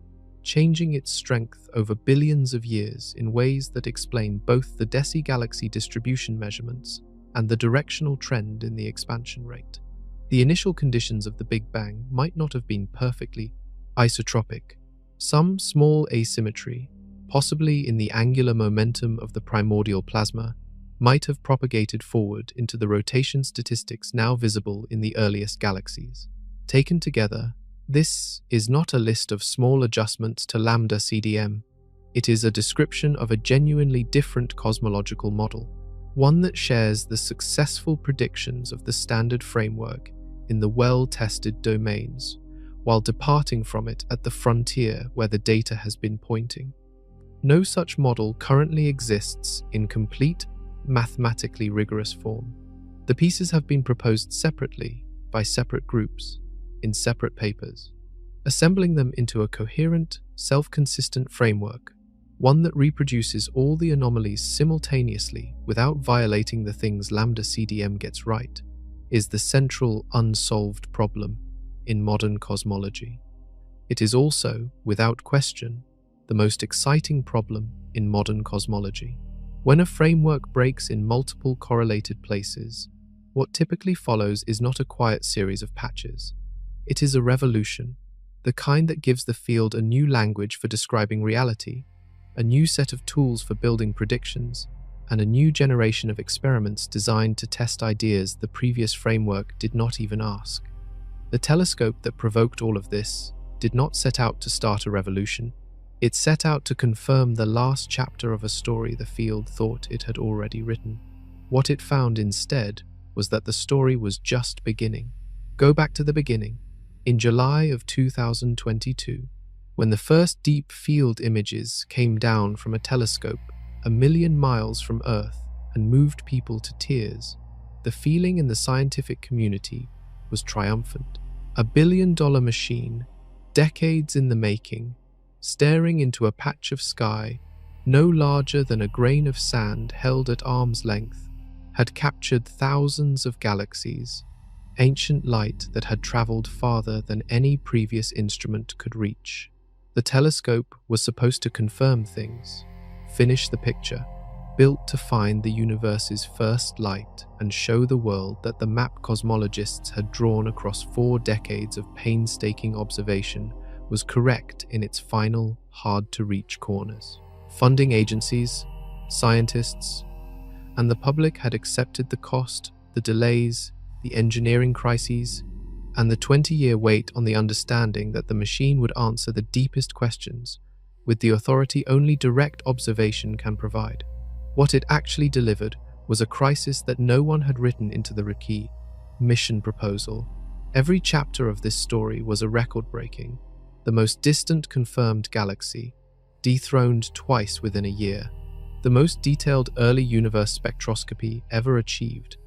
changing its strength over billions of years in ways that explain both the deci-galaxy distribution measurements and the directional trend in the expansion rate. The initial conditions of the Big Bang might not have been perfectly isotropic. Some small asymmetry, possibly in the angular momentum of the primordial plasma, might have propagated forward into the rotation statistics now visible in the earliest galaxies. Taken together, this is not a list of small adjustments to lambda CDM. It is a description of a genuinely different cosmological model, one that shares the successful predictions of the Standard framework in the well-tested domains, while departing from it at the frontier where the data has been pointing. No such model currently exists in complete, mathematically rigorous form. The pieces have been proposed separately by separate groups, in separate papers. assembling them into a coherent, self-consistent framework, one that reproduces all the anomalies simultaneously without violating the things Lambda CDM gets right, is the central unsolved problem in modern cosmology. It is also, without question, the most exciting problem in modern cosmology. When a framework breaks in multiple correlated places, what typically follows is not a quiet series of patches. It is a revolution, the kind that gives the field a new language for describing reality, a new set of tools for building predictions, and a new generation of experiments designed to test ideas the previous framework did not even ask. The telescope that provoked all of this did not set out to start a revolution. It set out to confirm the last chapter of a story the field thought it had already written. What it found instead was that the story was just beginning. Go back to the beginning. In July of 2022, when the first deep field images came down from a telescope 1,000,000 miles from Earth and moved people to tears, the feeling in the scientific community was triumphant. $1 billion machine, decades in the making, staring into a patch of sky no larger than a grain of sand held at arm's length, had captured thousands of galaxies, ancient light that had traveled farther than any previous instrument could reach. The telescope was supposed to confirm things, finish the picture, built to find the universe's first light and show the world that the map cosmologists had drawn across 4 decades of painstaking observation was correct in its final, hard-to-reach corners. Funding agencies, scientists, and the public had accepted the cost, the delays, the engineering crises, and the 20-year wait on the understanding that the machine would answer the deepest questions with the authority only direct observation can provide. What it actually delivered was a crisis that no one had written into the Rookie mission proposal. Every chapter of this story was a record-breaking, the most distant confirmed galaxy, dethroned twice within a year, the most detailed early universe spectroscopy ever achieved,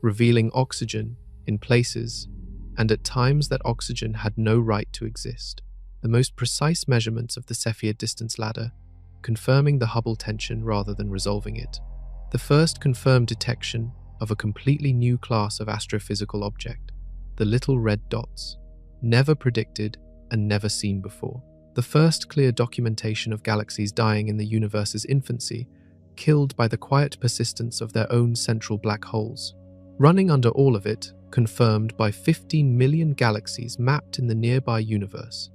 revealing oxygen in places and at times that oxygen had no right to exist, the most precise measurements of the Cepheid distance ladder, confirming the Hubble tension rather than resolving it, the first confirmed detection of a completely new class of astrophysical object, the little red dots, never predicted and never seen before, the first clear documentation of galaxies dying in the universe's infancy, killed by the quiet persistence of their own central black holes. Running under all of it, confirmed by 15 million galaxies mapped in the nearby universe,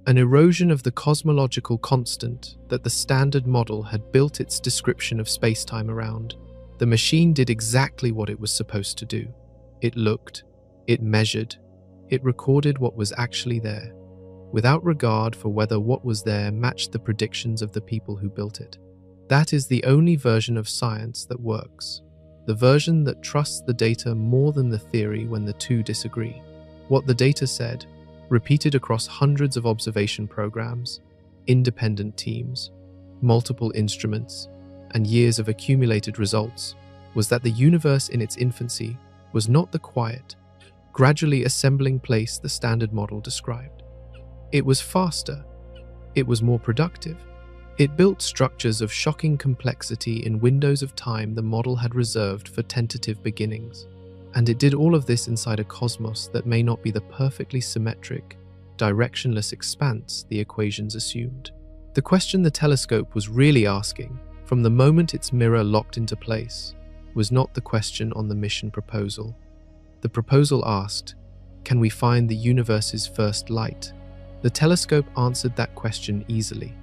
an erosion of the cosmological constant that the standard model had built its description of spacetime around. The machine did exactly what it was supposed to do. It looked, it measured, it recorded what was actually there, without regard for whether what was there matched the predictions of the people who built it. That is the only version of science that works. The version that trusts the data more than the theory when the two disagree. What the data said, repeated across hundreds of observation programs, independent teams, multiple instruments, and years of accumulated results, was that the universe in its infancy was not the quiet, gradually assembling place the standard model described. It was faster. It was more productive. It built structures of shocking complexity in windows of time the model had reserved for tentative beginnings. And it did all of this inside a cosmos that may not be the perfectly symmetric, directionless expanse the equations assumed. The question the telescope was really asking, from the moment its mirror locked into place, was not the question on the mission proposal. The proposal asked, can we find the universe's first light? The telescope answered that question easily.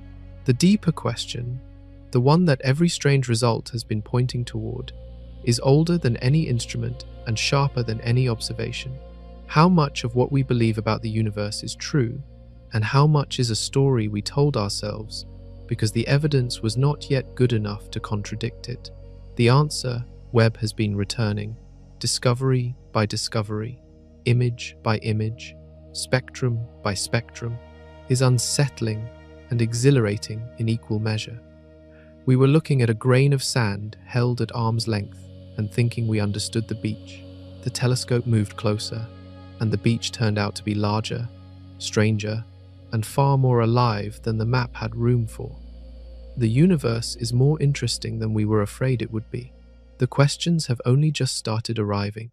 The deeper question, the one that every strange result has been pointing toward, is older than any instrument and sharper than any observation. How much of what we believe about the universe is true, and how much is a story we told ourselves because the evidence was not yet good enough to contradict it? The answer Webb has been returning, discovery by discovery, image by image, spectrum by spectrum, is unsettling and exhilarating in equal measure. We were looking at a grain of sand held at arm's length and thinking we understood the beach. The telescope moved closer, and the beach turned out to be larger, stranger, and far more alive than the map had room for. The universe is more interesting than we were afraid it would be. The questions have only just started arriving.